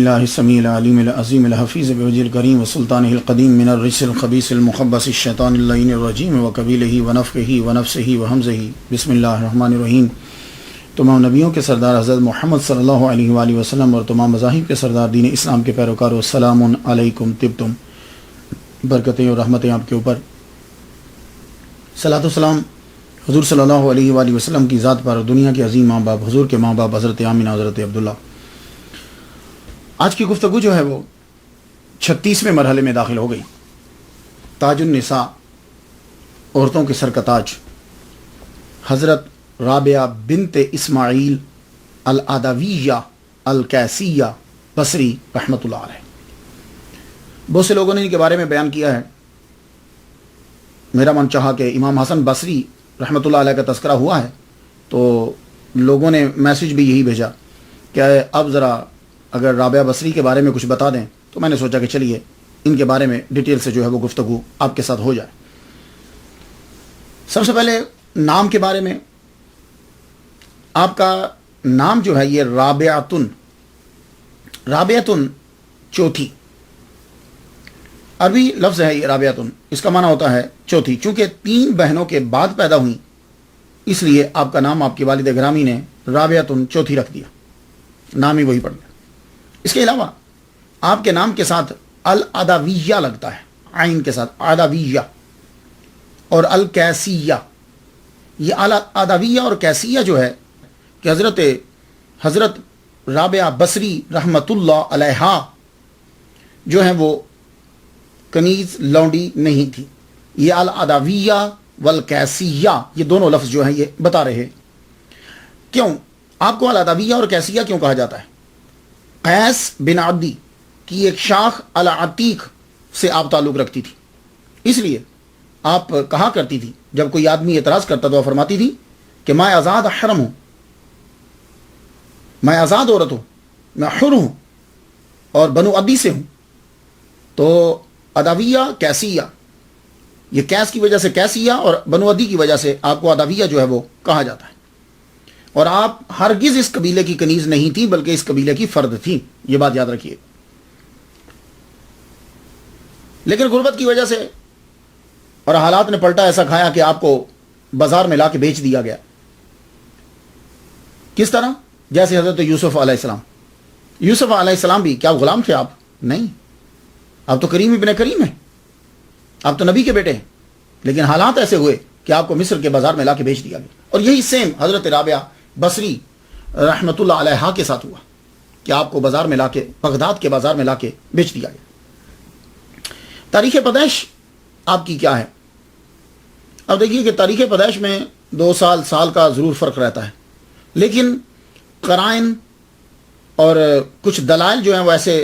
اللہ السمیع العلیم العظیم الحفیظ بوجہ الکریم وسلطانہ القدیم من الرجس الخبیث المخبث الشیطان اللعین الرجیم وقبیلہ ونفخہ ونفسہ وہمزہ بسم اللہ الرحمن الرحیم۔ تمام نبیوں کے سردار حضرت محمد صلی اللہ علیہ وآلہ وسلم اور تمام مذاہب کے سردار دین اسلام کے پیروکاروں، السلام علیکم طبتم، برکتیں اور رحمتیں آپ کے اوپر۔ صلاۃ و سلام حضور صلی اللہ علیہ وآلہ وسلم کی ذات پر، دنیا کے عظیم ماں باپ، حضور کے ماں باپ حضرت آمینہ حضرت عبداللہ۔ آج کی گفتگو جو ہے وہ 36ویں مرحلے میں داخل ہو گئی۔ تاج النساء، عورتوں کے سر کا تاج، حضرت رابعہ بنت اسماعیل العدویہ الکیسیہ بصری رحمۃ اللہ علیہ۔ بہت سے لوگوں نے ان کے بارے میں بیان کیا ہے۔ میرا من چاہا کہ امام حسن بصری رحمۃ اللہ علیہ کا تذکرہ ہوا ہے تو لوگوں نے میسج بھی یہی بھیجا کہ اب ذرا اگر رابعہ بصری کے بارے میں کچھ بتا دیں، تو میں نے سوچا کہ چلیے ان کے بارے میں ڈیٹیل سے جو ہے وہ گفتگو آپ کے ساتھ ہو جائے۔ سب سے پہلے نام کے بارے میں، آپ کا نام جو ہے یہ رابعۃن، رابعۃن چوتھی، عربی لفظ ہے یہ رابعۃن، اس کا معنی ہوتا ہے چوتھی۔ چونکہ 3 بہنوں کے بعد پیدا ہوئیں، اس لیے آپ کا نام آپ کی والد گرامی نے رابعۃن چوتھی رکھ دیا، نام ہی وہی پڑ گیا۔ اس کے علاوہ آپ کے نام کے ساتھ العدویہ لگتا ہے، عین کے ساتھ عدویہ، اور الکیسیہ۔ یہ العدویہ اور کیسیہ جو ہے کہ حضرت رابعہ بصری رحمۃ اللہ علیہ جو ہیں وہ کنیز لونڈی نہیں تھی۔ یہ العدویہ والکیسیہ، یہ دونوں لفظ جو ہیں یہ بتا رہے کیوں آپ کو العدویہ اور کیسیہ کیوں کہا جاتا ہے۔ قیس بن عدی کی ایک شاخ العتیق سے آپ تعلق رکھتی تھی، اس لیے آپ کہا کرتی تھی، جب کوئی آدمی اعتراض کرتا تو فرماتی تھی کہ میں آزاد حرم ہوں، میں آزاد عورت ہوں، میں حر ہوں اور بنو عدی سے ہوں۔ تو عدویہ کیسیہ، یہ کیس کی وجہ سے کیسیہ اور بنو عدی کی وجہ سے آپ کو عدویہ جو ہے وہ کہا جاتا ہے۔ اور آپ ہرگز اس قبیلے کی کنیز نہیں تھی، بلکہ اس قبیلے کی فرد تھی، یہ بات یاد رکھیے۔ لیکن غربت کی وجہ سے اور حالات نے پلٹا ایسا کھایا کہ آپ کو بازار میں لا کے بیچ دیا گیا۔ کس طرح؟ جیسے حضرت یوسف علیہ السلام۔ یوسف علیہ السلام بھی کیا غلام تھے آپ؟ نہیں، آپ تو کریم ابن کریم ہیں، آپ تو نبی کے بیٹے ہیں، لیکن حالات ایسے ہوئے کہ آپ کو مصر کے بازار میں لا کے بیچ دیا گیا۔ اور یہی سیم حضرت رابعہ بصری رحمۃ اللہ علیہ کے ساتھ ہوا کہ آپ کو بازار میں لا کے، بغداد کے بازار میں لا کے بیچ دیا گیا۔ تاریخ پیدائش آپ کی کیا ہے؟ اب دیکھیے کہ تاریخ پیدائش میں 2 سال کا ضرور فرق رہتا ہے، لیکن قرائن اور کچھ دلائل جو ہیں وہ ایسے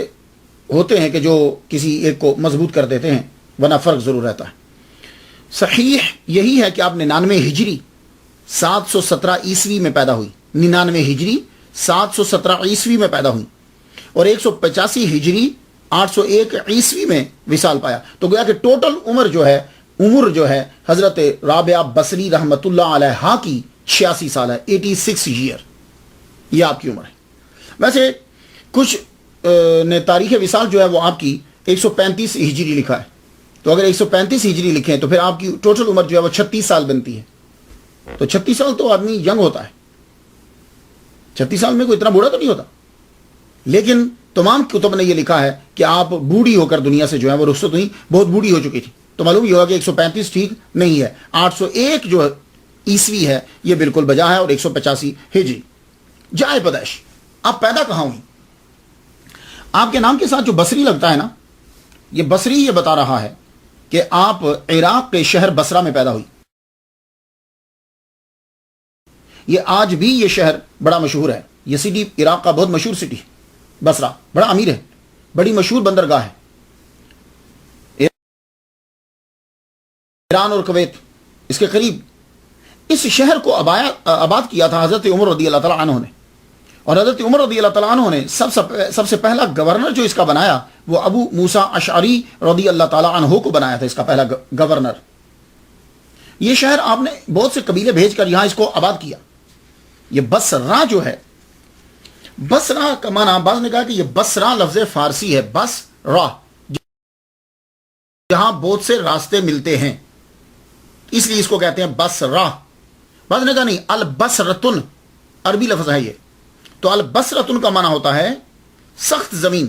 ہوتے ہیں کہ جو کسی ایک کو مضبوط کر دیتے ہیں، ورنہ فرق ضرور رہتا ہے۔ صحیح یہی ہے کہ آپ 99 ہجری 717 عیسوی میں پیدا ہوئی، 99 ہجری 717 عیسوی میں پیدا ہوئی، اور 185 ہجری 801 عیسوی میں وصال پایا۔ تو گویا کہ ٹوٹل عمر جو ہے حضرت رابعہ بصری رحمۃ اللہ علیہ کی 86 سال ہے، 86 ایئر، یہ آپ کی عمر ہے۔ ویسے کچھ نے تاریخ وصال جو ہے وہ آپ کی 135 ہجری لکھا ہے، تو اگر 135 ہجری لکھیں تو پھر آپ کی ٹوٹل عمر جو ہے وہ 36 سال بنتی ہے۔ تو 36 سال تو آدمی ینگ ہوتا ہے، 36 سال میں کوئی اتنا بوڑھا تو نہیں ہوتا، لیکن تمام کتب نے یہ لکھا ہے کہ آپ بوڑھی ہو کر دنیا سے جو ہے وہ رخصت ہوئی، بہت بوڑھی ہو چکی تھی۔ تو معلوم یہ ہوگا کہ 135 ٹھیک نہیں ہے، 801 جو عیسوی ہے یہ بالکل بجا ہے، اور 185 ہجری۔ جائے پیدائش، آپ پیدا کہاں ہوئی؟ آپ کے نام کے ساتھ جو بصری لگتا ہے نا، یہ بصری یہ بتا رہا ہے کہ آپ عراق کے شہر بصرہ میں پیدا ہوئی۔ یہ آج بھی یہ شہر بڑا مشہور ہے، یہ سٹی عراق کا بہت مشہور سٹی ہے، بصرہ بڑا امیر ہے، بڑی مشہور بندرگاہ ہے۔ ایران اور کویت اس کے قریب اس شہر کو آباد کیا تھا حضرت عمر رضی اللہ تعالیٰ عنہ نے، اور حضرت عمر رضی اللہ تعالیٰ عنہ نے سب سے پہلا گورنر جو اس کا بنایا وہ ابو موسیٰ اشعری رضی اللہ تعالیٰ عنہ کو بنایا تھا، اس کا پہلا گورنر۔ یہ شہر آپ نے بہت سے قبیلے بھیج کر یہاں اس کو آباد کیا۔ یہ بصرہ جو ہے بصرہ کا معنی بعض نے کہا کہ یہ بصرہ لفظ فارسی ہے، بس راہ، جہاں بہت سے راستے ملتے ہیں، اس لیے اس کو کہتے ہیں بصرہ۔ بعض نے کہا نہیں، البصرتن عربی لفظ ہے یہ، تو البصرتن کا معنی ہوتا ہے سخت زمین،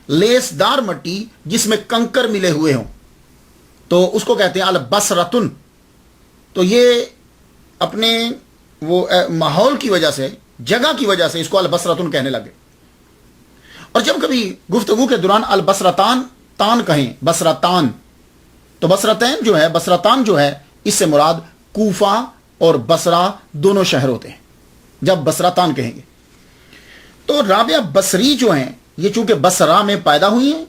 لیسدار مٹی جس میں کنکر ملے ہوئے ہوں، تو اس کو کہتے ہیں البصرتن۔ تو یہ اپنے وہ ماحول کی وجہ سے، جگہ کی وجہ سے اس کو البصرتن کہنے لگے۔ اور جب کبھی گفتگو کے دوران البصرتان تان کہیں، بصرتان، تو بصرتین جو ہے، بصرتان جو ہے، اس سے مراد کوفہ اور بصرہ دونوں شہر ہوتے ہیں جب بصرتان کہیں گے۔ تو رابعہ بصری جو ہیں، یہ چونکہ بصرہ میں پیدا ہوئی ہیں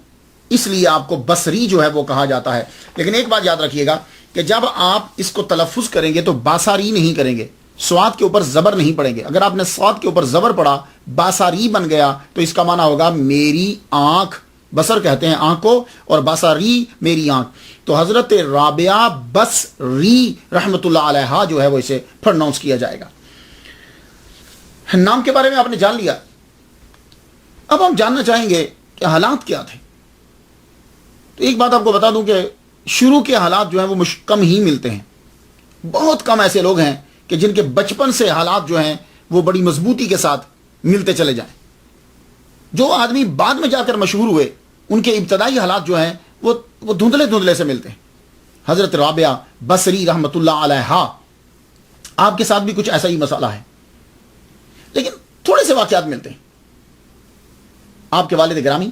اس لیے آپ کو بصری جو ہے وہ کہا جاتا ہے۔ لیکن ایک بات یاد رکھیے گا کہ جب آپ اس کو تلفظ کریں گے تو باساری نہیں کریں گے، سواد کے اوپر زبر نہیں پڑیں گے۔ اگر آپ نے سواد کے اوپر زبر پڑا، باساری بن گیا، تو اس کا معنی ہوگا میری آنکھ، بصر کہتے ہیں آنکھ کو، اور باساری میری آنکھ۔ تو حضرت رابعہ بصری رحمت اللہ علیہا جو ہے وہ اسے پروناؤنس کیا جائے گا۔ نام کے بارے میں آپ نے جان لیا، اب ہم جاننا چاہیں گے کہ حالات کیا تھے۔ تو ایک بات آپ کو بتا دوں کہ شروع کے حالات جو ہیں وہ کم ہی ملتے ہیں، بہت کم ایسے لوگ ہیں کہ جن کے بچپن سے حالات جو ہیں وہ بڑی مضبوطی کے ساتھ ملتے چلے جائیں۔ جو آدمی بعد میں جا کر مشہور ہوئے ان کے ابتدائی حالات جو ہیں وہ دھندلے دھندلے سے ملتے ہیں۔ حضرت رابعہ بصری رحمت اللہ علیہا، آپ کے ساتھ بھی کچھ ایسا ہی مسئلہ ہے، لیکن تھوڑے سے واقعات ملتے ہیں۔ آپ کے والد گرامی،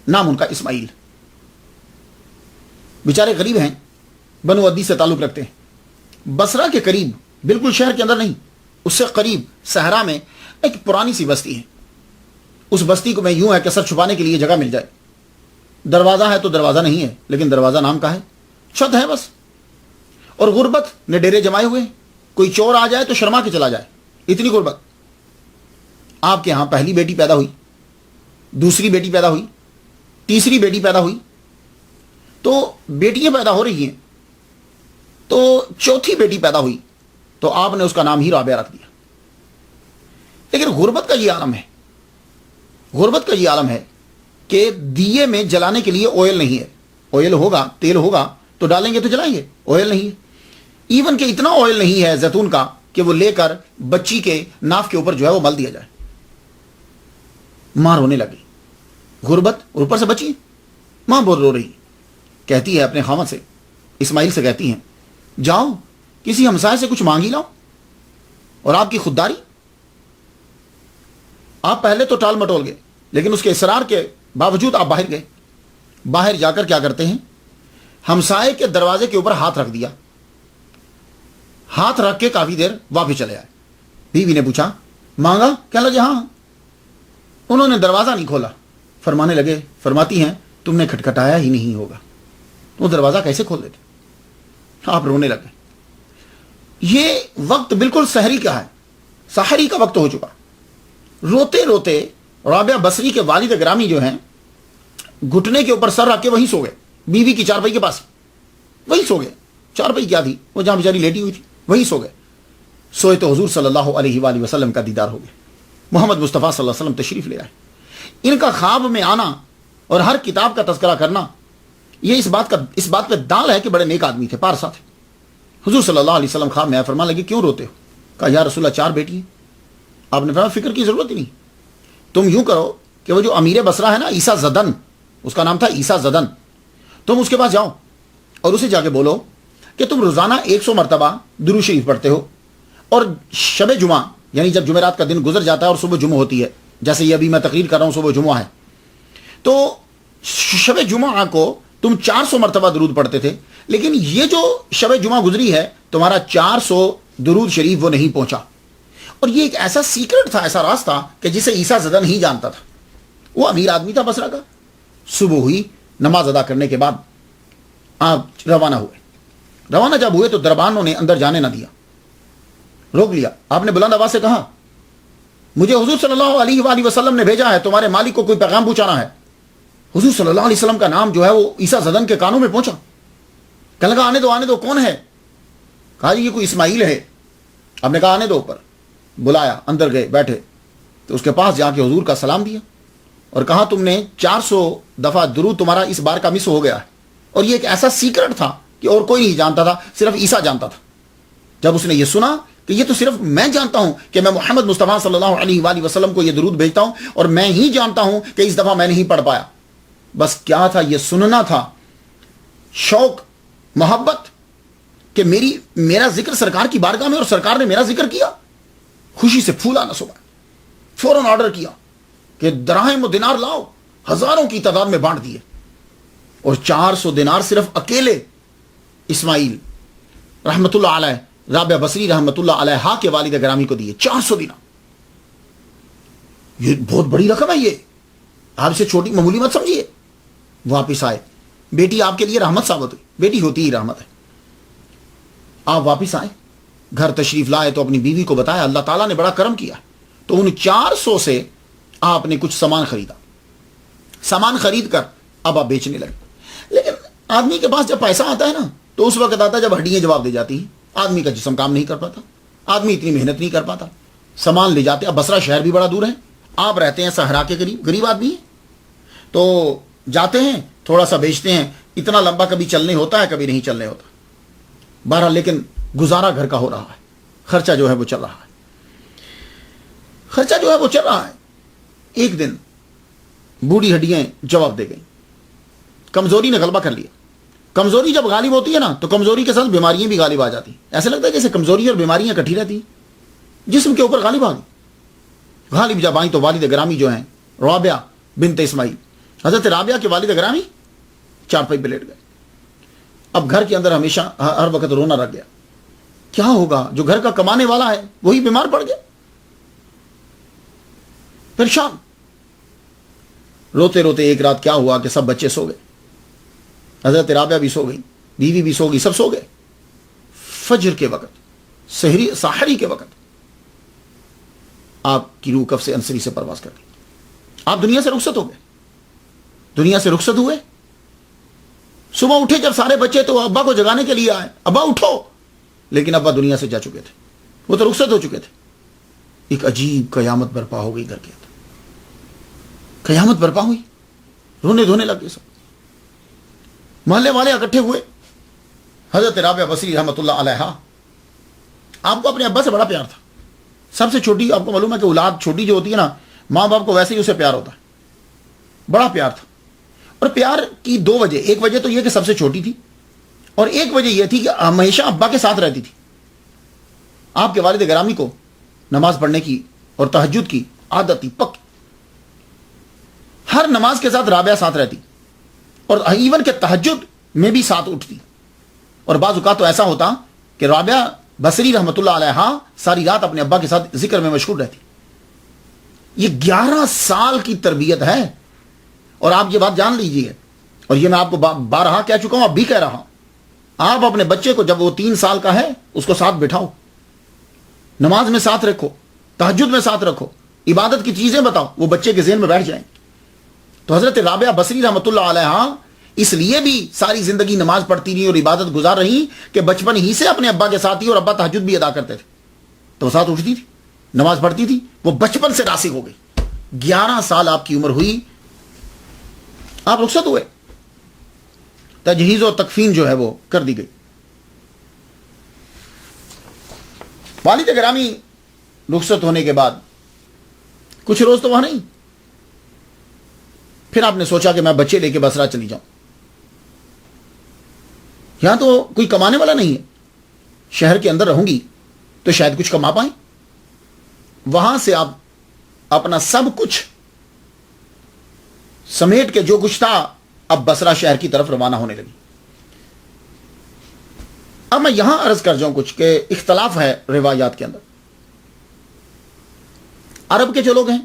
نام ان کا اسماعیل، بیچارے غریب ہیں، بنو عدی سے تعلق رکھتے ہیں۔ بصرہ کے قریب، بالکل شہر کے اندر نہیں، اس سے قریب صحرا میں ایک پرانی سی بستی ہے۔ اس بستی کو میں یوں ہے کہ سر چھپانے کے لیے جگہ مل جائے، دروازہ ہے تو دروازہ نہیں ہے، لیکن دروازہ نام کا ہے، چھت ہے بس، اور غربت نے ڈیرے جمائے ہوئے ہیں، کوئی چور آ جائے تو شرما کے چلا جائے، اتنی غربت۔ آپ کے ہاں پہلی بیٹی پیدا ہوئی، دوسری بیٹی پیدا ہوئی، تیسری بیٹی پیدا ہوئی، تو بیٹیاں پیدا ہو رہی ہیں، تو چوتھی بیٹی پیدا ہوئی تو آپ نے اس کا نام ہی رابعہ رکھ دیا۔ لیکن غربت کا یہ عالم ہے، غربت کا یہ عالم ہے کہ دیے میں جلانے کے لیے آئل نہیں ہے۔ آئل ہوگا، تیل ہوگا تو ڈالیں گے تو جلائیں گے، آئل نہیں ہے۔ ایون کہ اتنا آئل نہیں ہے زیتون کا کہ وہ لے کر بچی کے ناف کے اوپر جو ہے وہ مل دیا جائے۔ ماں رونے لگی، غربت، اور اوپر سے بچی، ماں بہت رو رہی، کہتی ہے اپنے خامد سے، اسماعیل سے کہتی ہیں، جاؤ کسی ہمسائے سے کچھ مانگی لاؤ۔ اور آپ کی خودداری، آپ پہلے تو ٹال مٹول گئے، لیکن اس کے اصرار کے باوجود آپ باہر گئے۔ باہر جا کر کیا کرتے ہیں، ہمسائے کے دروازے کے اوپر ہاتھ رکھ دیا، ہاتھ رکھ کے کافی دیر واپس چلے آئے۔ بیوی نے پوچھا، مانگا؟ کہنے لگے ہاں۔ انہوں نے دروازہ نہیں کھولا، فرماتی ہیں تم نے کھٹکھٹایا ہی نہیں ہوگا، وہ دروازہ کیسے کھول دیتے؟ آپ رونے لگے۔ یہ وقت بالکل سحری کا ہے، سحری کا وقت ہو چکا۔ روتے روتے رابعہ بصری کے والد گرامی جو ہیں گھٹنے کے اوپر سر رکھ کے وہیں سو گئے، بیوی کی چارپائی کے پاس وہیں سو گئے۔ چارپائی کیا تھی، وہ جہاں بیچاری لیٹی ہوئی تھی وہیں سو گئے۔ سوئے تو حضور صلی اللہ علیہ وآلہ وسلم کا دیدار ہو گیا، محمد مصطفیٰ صلی اللہ علیہ وسلم تشریف لے آئے۔ ان کا خواب میں آنا اور ہر کتاب کا تذکرہ کرنا، یہ اس بات پہ دال ہے کہ بڑے نیک آدمی تھے، پارسا تھے۔ حضور صلی اللہ علیہ وسلم خواب میں آئے، فرمانے لگے کیوں روتے ہو؟ کہا یا رسول اللہ 4 بیٹی ہیں۔ آپ نے فرمایا فکر کی ضرورت ہی نہیں، تم یوں کرو کہ وہ جو امیر بصرہ ہے نا، عیسیٰ زدن، اس کا نام تھا عیسیٰ زدن، تم اس کے پاس جاؤ اور اسے جا کے بولو کہ تم روزانہ 100 مرتبہ درود شریف پڑھتے ہو، اور شب جمعہ یعنی جب جمعرات کا دن گزر جاتا ہے اور صبح جمعہ ہوتی ہے، جیسے یہ ابھی میں تقریر کر رہا ہوں صبح جمعہ ہے، تو شب جمعہ کو تم 400 مرتبہ درود پڑھتے تھے، لیکن یہ جو شب جمعہ گزری ہے تمہارا 400 درود شریف وہ نہیں پہنچا۔ اور یہ ایک ایسا سیکرٹ تھا، ایسا راز تھا کہ جسے عیسیٰ زدن ہی جانتا تھا، وہ امیر آدمی تھا بصرہ کا۔ صبح ہوئی، نماز ادا کرنے کے بعد آپ روانہ ہوئے۔ روانہ جب ہوئے تو دربانوں نے اندر جانے نہ دیا، روک لیا۔ آپ نے بلند آواز سے کہا، مجھے حضور صلی اللہ علیہ وآلہ وسلم نے بھیجا ہے، تمہارے مالک کو کوئی پیغام پہنچانا ہے۔ حضور صلی اللہ علیہ وسلم کا نام جو ہے وہ عیسیٰ زدن کے کانوں میں پہنچا۔ کہنے لگا آنے دو، کون ہے؟ کہا جی یہ کوئی اسماعیل ہے۔ آپ نے کہا آنے دو، اوپر بلایا، اندر گئے، بیٹھے۔ تو اس کے پاس جا کے حضور کا سلام دیا اور کہا تم نے 400 دفعہ درود تمہارا اس بار کا مس ہو گیا ہے. اور یہ ایک ایسا سیکرٹ تھا کہ اور کوئی نہیں جانتا تھا, صرف عیسیٰ جانتا تھا. جب اس نے یہ سنا کہ یہ تو صرف میں جانتا ہوں کہ میں محمد مصطفیٰ صلی اللہ علیہ وآلہ وسلم کو یہ درود بھیجتا ہوں اور میں ہی جانتا ہوں کہ اس دفعہ میں نہیں پڑھ پایا. بس کیا تھا, یہ سننا تھا, شوق, محبت کہ میرا ذکر سرکار کی بارگاہ میں اور سرکار نے میرا ذکر کیا. خوشی سے پھولا نہ صبح, فوراً آرڈر کیا کہ دراہم و دینار لاؤ, ہزاروں کی تعداد میں بانٹ دیے. اور 400 دینار صرف اکیلے اسماعیل رحمت اللہ علیہ, رابعہ بصری رحمت اللہ علیہ کے والد گرامی کو دیے. 400 دینار, یہ بہت بڑی رقم ہے. یہ آپ اسے چھوٹی معمولی مت سمجھیے. واپس آئے, بیٹی آپ کے لیے رحمت ثابت ہوئی, بیٹی ہوتی ہی رحمت ہے. آپ واپس آئے, گھر تشریف لائے تو اپنی بیوی کو بتایا اللہ تعالیٰ نے بڑا کرم کیا. تو ان 400 سے آپ نے کچھ سامان خریدا, سامان خرید کر اب آپ بیچنے لگے. لیکن آدمی کے پاس جب پیسہ آتا ہے نا تو اس وقت آتا ہے جب ہڈیاں جواب دے جاتی ہیں, آدمی کا جسم کام نہیں کر پاتا, آدمی اتنی محنت نہیں کر پاتا. سامان لے جاتے. اب بصرہ شہر بھی بڑا دور ہے, آپ رہتے ہیں صحرا کے قریب, غریب آدمی ہے, تو جاتے ہیں تھوڑا سا بیچتے ہیں. اتنا لمبا کبھی چلنے ہوتا ہے, کبھی نہیں چلنے ہوتا. بہرحال لیکن گزارا گھر کا ہو رہا ہے, خرچہ جو ہے وہ چل رہا ہے, خرچہ جو ہے وہ چل رہا ہے. ایک دن بوڑھی ہڈیاں جواب دے گئیں, کمزوری نے غلبہ کر لیا. کمزوری جب غالب ہوتی ہے نا تو کمزوری کے ساتھ بیماریاں بھی غالب آ جاتی ہیں. ایسا لگتا ہے جیسے کمزوری اور بیماریاں کٹھی رہتی ہیں, جسم کے اوپر غالب آ گئی. غالب جب آئیں تو والد گرامی جو ہیں رابعہ بنت اسماعیل, حضرت رابعہ کے والد گرامی چارپائی پہ لیٹ گئے. اب گھر کے اندر ہمیشہ ہر وقت رونا رکھ گیا. کیا ہوگا, جو گھر کا کمانے والا ہے وہی بیمار پڑ گیا, پریشان. روتے روتے ایک رات کیا ہوا کہ سب بچے سو گئے, حضرت رابعہ بھی سو گئی, بیوی بھی سو گئی, سب سو گئے. فجر کے وقت, سحری کے وقت آپ کی روح کف سے انصری سے پرواز کر گئی. آپ دنیا سے رخصت ہو گئے, دنیا سے رخصت ہوئے. صبح اٹھے جب سارے بچے تو ابا کو جگانے کے لیے آئے, ابا اٹھو, لیکن ابا دنیا سے جا چکے تھے, وہ تو رخصت ہو چکے تھے. ایک عجیب قیامت برپا ہو گئی گھر کے اندر, قیامت برپا ہوئی. رونے دھونے لگ گئے سب, محلے والے اکٹھے ہوئے. حضرت رابعہ بصری رحمت اللہ علیہ, آپ کو اپنے ابا سے بڑا پیار تھا. سب سے چھوٹی, آپ کو معلوم ہے کہ اولاد چھوٹی جو ہوتی ہے نا, ماں باپ کو ویسے ہی اسے پیار ہوتا ہے, بڑا پیار تھا. اور پیار کی 2 وجہ, ایک وجہ تو یہ کہ سب سے چھوٹی تھی, اور ایک وجہ یہ تھی کہ ہمیشہ ابا کے ساتھ رہتی تھی. آپ کے والد گرامی کو نماز پڑھنے کی اور تہجد کی عادت تھی پک. ہر نماز کے ساتھ رابعہ ساتھ رہتی, اور ایون کہ تہجد میں بھی ساتھ اٹھتی. اور بعض اوقات تو ایسا ہوتا کہ رابعہ بصری رحمت اللہ علیہ ساری رات اپنے ابا کے ساتھ ذکر میں مشغول رہتی. یہ 11 سال کی تربیت ہے. اور آپ یہ بات جان لیجیے, اور یہ میں آپ کو بارہا کہہ چکا ہوں, اب بھی کہہ رہا ہوں, آپ اپنے بچے کو جب وہ 3 سال کا ہے اس کو ساتھ بٹھاؤ, نماز میں ساتھ رکھو, تہجد میں ساتھ رکھو, عبادت کی چیزیں بتاؤ, وہ بچے کے ذہن میں بیٹھ جائیں. تو حضرت رابعہ بصری رحمت اللہ علیہ اس لیے بھی ساری زندگی نماز پڑھتی رہی اور عبادت گزار رہی کہ بچپن ہی سے اپنے ابا کے ساتھ ہی, اور ابا تہجد بھی ادا کرتے تھے تو وہ ساتھ اٹھتی تھی, نماز پڑھتی تھی. وہ بچپن سے راسخ ہو گئی. 11 سال آپ کی عمر ہوئی, آپ رخصت ہوئے, تجہیز و تکفین جو ہے وہ کر دی گئی. والد گرامی رخصت ہونے کے بعد کچھ روز تو وہاں نہیں. پھر آپ نے سوچا کہ میں بچے لے کے بصرہ چلی جاؤں, یہاں تو کوئی کمانے والا نہیں ہے, شہر کے اندر رہوں گی تو شاید کچھ کما پائیں. وہاں سے آپ اپنا سب کچھ سمیٹ کے جو کچھ تھا اب بصرہ شہر کی طرف روانہ ہونے لگی. اب میں یہاں عرض کر جاؤں کچھ کہ اختلاف ہے روایات کے اندر. عرب کے جو لوگ ہیں,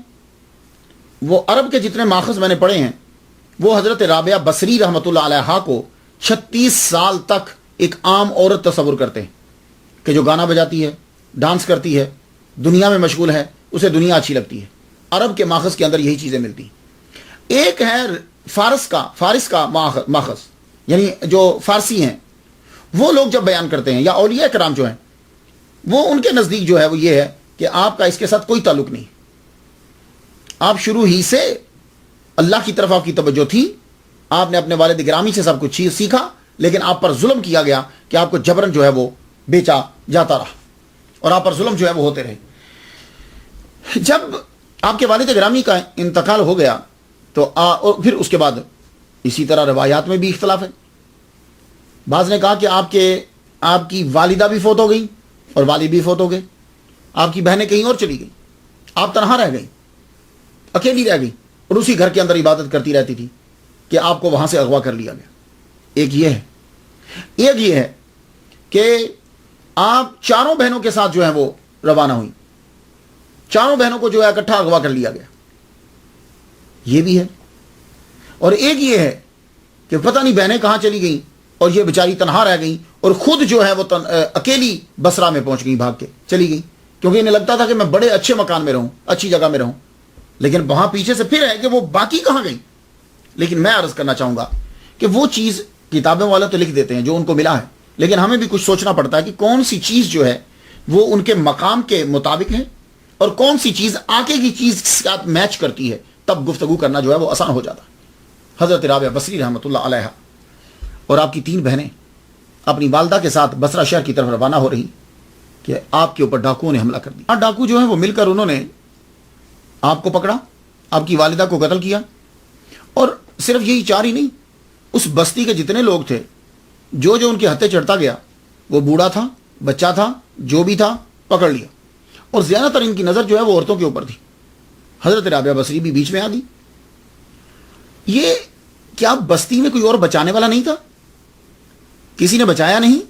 وہ عرب کے جتنے ماخذ میں نے پڑھے ہیں, وہ حضرت رابعہ بصری رحمت اللہ علیہ کو 36 سال تک ایک عام عورت تصور کرتے ہیں کہ جو گانا بجاتی ہے, ڈانس کرتی ہے, دنیا میں مشغول ہے, اسے دنیا اچھی لگتی ہے. عرب کے ماخذ کے اندر یہی چیزیں ملتی ہیں. ایک ہے فارس کا ماخذ, یعنی جو فارسی ہیں وہ لوگ جب بیان کرتے ہیں, یا اولیاء کرام جو ہیں, وہ ان کے نزدیک جو ہے وہ یہ ہے کہ آپ کا اس کے ساتھ کوئی تعلق نہیں. آپ شروع ہی سے اللہ کی طرف آپ کی توجہ تھی, آپ نے اپنے والد گرامی سے سب کچھ چیز سیکھا, لیکن آپ پر ظلم کیا گیا کہ آپ کو جبرن جو ہے وہ بیچا جاتا رہا اور آپ پر ظلم جو ہے وہ ہوتے رہے. جب آپ کے والد گرامی کا انتقال ہو گیا تو اور پھر اس کے بعد اسی طرح روایات میں بھی اختلاف ہے. بعض نے کہا کہ آپ کی والدہ بھی فوت ہو گئی اور والد بھی فوت ہو گئے, آپ کی بہنیں کہیں اور چلی گئیں, آپ تنہا رہ گئی, اکیلی رہ گئی اور اسی گھر کے اندر عبادت کرتی رہتی تھی کہ آپ کو وہاں سے اغوا کر لیا گیا. ایک یہ ہے کہ آپ چاروں بہنوں کے ساتھ جو ہے وہ روانہ ہوئی, چاروں بہنوں کو جو ہے اکٹھا اغوا کر لیا گیا, یہ بھی ہے. اور ایک یہ ہے کہ پتہ نہیں بہنیں کہاں چلی گئیں اور یہ بیچاری تنہا رہ گئیں اور خود جو ہے وہ اکیلی بصرہ میں پہنچ گئی, بھاگ کے چلی گئی, کیونکہ انہیں لگتا تھا کہ میں بڑے اچھے مکان میں رہوں, اچھی جگہ میں رہوں, لیکن وہاں پیچھے سے پھر ہے کہ وہ باقی کہاں گئی. لیکن میں عرض کرنا چاہوں گا کہ وہ چیز کتابوں والا تو لکھ دیتے ہیں جو ان کو ملا ہے, لیکن ہمیں بھی کچھ سوچنا پڑتا ہے کہ کون سی چیز جو ہے وہ ان کے مقام کے مطابق ہے اور کون سی چیز آگے کی چیز کے ساتھ میچ کرتی ہے, تب گفتگو کرنا جو ہے وہ آسان ہو جاتا ہے. حضرت رابعہ بصری رحمۃ اللہ علیہ اور آپ کی 3 بہنیں اپنی والدہ کے ساتھ بصرہ شہر کی طرف روانہ ہو رہی کہ آپ کے اوپر ڈاکوؤں نے حملہ کر دیا. ڈاکو جو ہے وہ مل کر انہوں نے آپ کو پکڑا, آپ کی والدہ کو قتل کیا, اور صرف یہی 4 ہی نہیں, اس بستی کے جتنے لوگ تھے جو ان کے ہتھے چڑھتا گیا, وہ بوڑھا تھا, بچہ تھا, جو بھی تھا, پکڑ لیا. اور زیادہ تر ان کی نظر جو ہے وہ عورتوں کے اوپر تھی. حضرت رابعہ بصری بھی بیچ میں آ گئی. یہ کیا بستی میں کوئی اور بچانے والا نہیں تھا؟ کسی نے بچایا نہیں,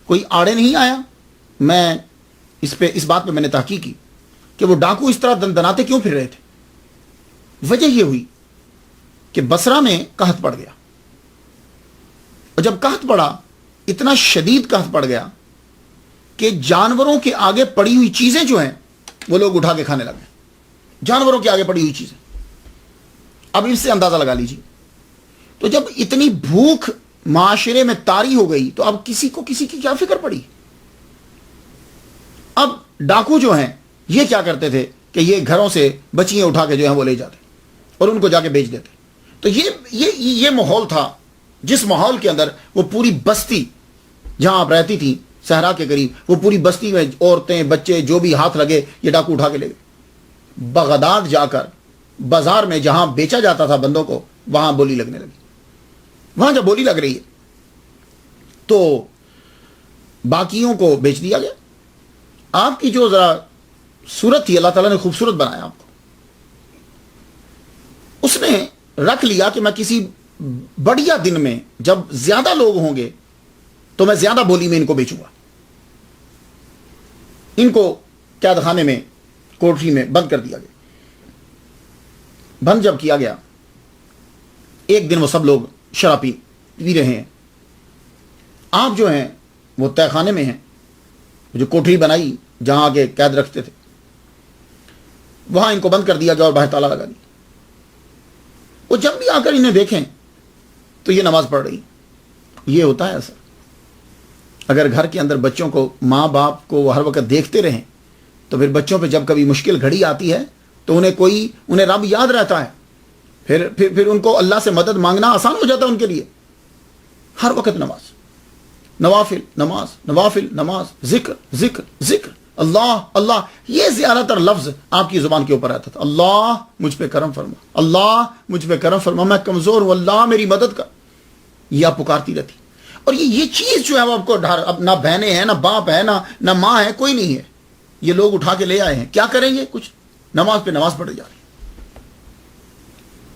کوئی آڑے نہیں آیا. میں اس بات پہ میں نے تحقیق کی کہ وہ ڈاکو اس طرح دندناتے کیوں پھر رہے تھے. وجہ یہ ہوئی کہ بصرہ میں قحط پڑ گیا, اور جب قحط پڑا, اتنا شدید قحط پڑ گیا کہ جانوروں کے آگے پڑی ہوئی چیزیں جو ہیں وہ لوگ اٹھا کے کھانے لگے. جانوروں کے آگے پڑی ہوئی چیزیں, اب اس سے اندازہ لگا لیجیے. تو جب اتنی بھوک معاشرے میں طاری ہو گئی تو اب کسی کی کیا فکر پڑی. اب ڈاکو جو ہیں یہ کیا کرتے تھے کہ یہ گھروں سے بچیاں اٹھا کے جو ہیں وہ لے جاتے اور ان کو جا کے بیچ دیتے. تو یہ ماحول تھا جس ماحول کے اندر وہ پوری بستی جہاں آپ رہتی تھی صحرا کے قریب, وہ پوری بستی میں عورتیں بچے جو بھی ہاتھ لگے یہ ڈاکو اٹھا کے لے گئے. بغداد جا کر بازار میں جہاں بیچا جاتا تھا بندوں کو, وہاں بولی لگنے لگی. وہاں جب بولی لگ رہی ہے تو باقیوں کو بیچ دیا گیا. آپ کی جو ذرا صورت تھی اللہ تعالیٰ نے خوبصورت بنایا آپ کو, اس نے رکھ لیا کہ میں کسی بڑھیا دن میں جب زیادہ لوگ ہوں گے تو میں زیادہ بولی میں ان کو بیچوں گا. ان کو قید خانے میں کوٹری میں بند کر دیا گیا. بند جب کیا گیا, ایک دن وہ سب لوگ شراب پی رہے ہیں. آپ جو ہیں وہ تہ خانے میں ہیں, جو کوٹری بنائی جہاں آگے قید رکھتے تھے, وہاں ان کو بند کر دیا گیا اور باہر تالا لگا دیا. وہ جب بھی آ کر انہیں دیکھیں تو یہ نماز پڑھ رہی. یہ ہوتا ہے ایسا, اگر گھر کے اندر بچوں کو ماں باپ کو وہ ہر وقت دیکھتے رہیں تو پھر بچوں پہ جب کبھی مشکل گھڑی آتی ہے تو انہیں رب یاد رہتا ہے. پھر ان کو اللہ سے مدد مانگنا آسان ہو جاتا ہے ان کے لیے. ہر وقت نماز, نوافل نماز, نوافل نماز, ذکر ذکر ذکر, اللہ اللہ. یہ زیادہ تر لفظ آپ کی زبان کے اوپر آتا تھا. اللہ مجھ پہ کرم فرما, اللہ مجھ پہ کرم فرما, میں کمزور ہوں, اللہ میری مدد کر. یہ آپ پکارتی رہتی. اور یہ چیز جو ہے وہ آپ کو اب نہ بہنیں ہیں, نہ باپ ہے, نہ ماں ہے, کوئی نہیں ہے. یہ لوگ اٹھا کے لے آئے ہیں. کیا کریں گے؟ کچھ نماز پہ نماز پڑھے جا رہے.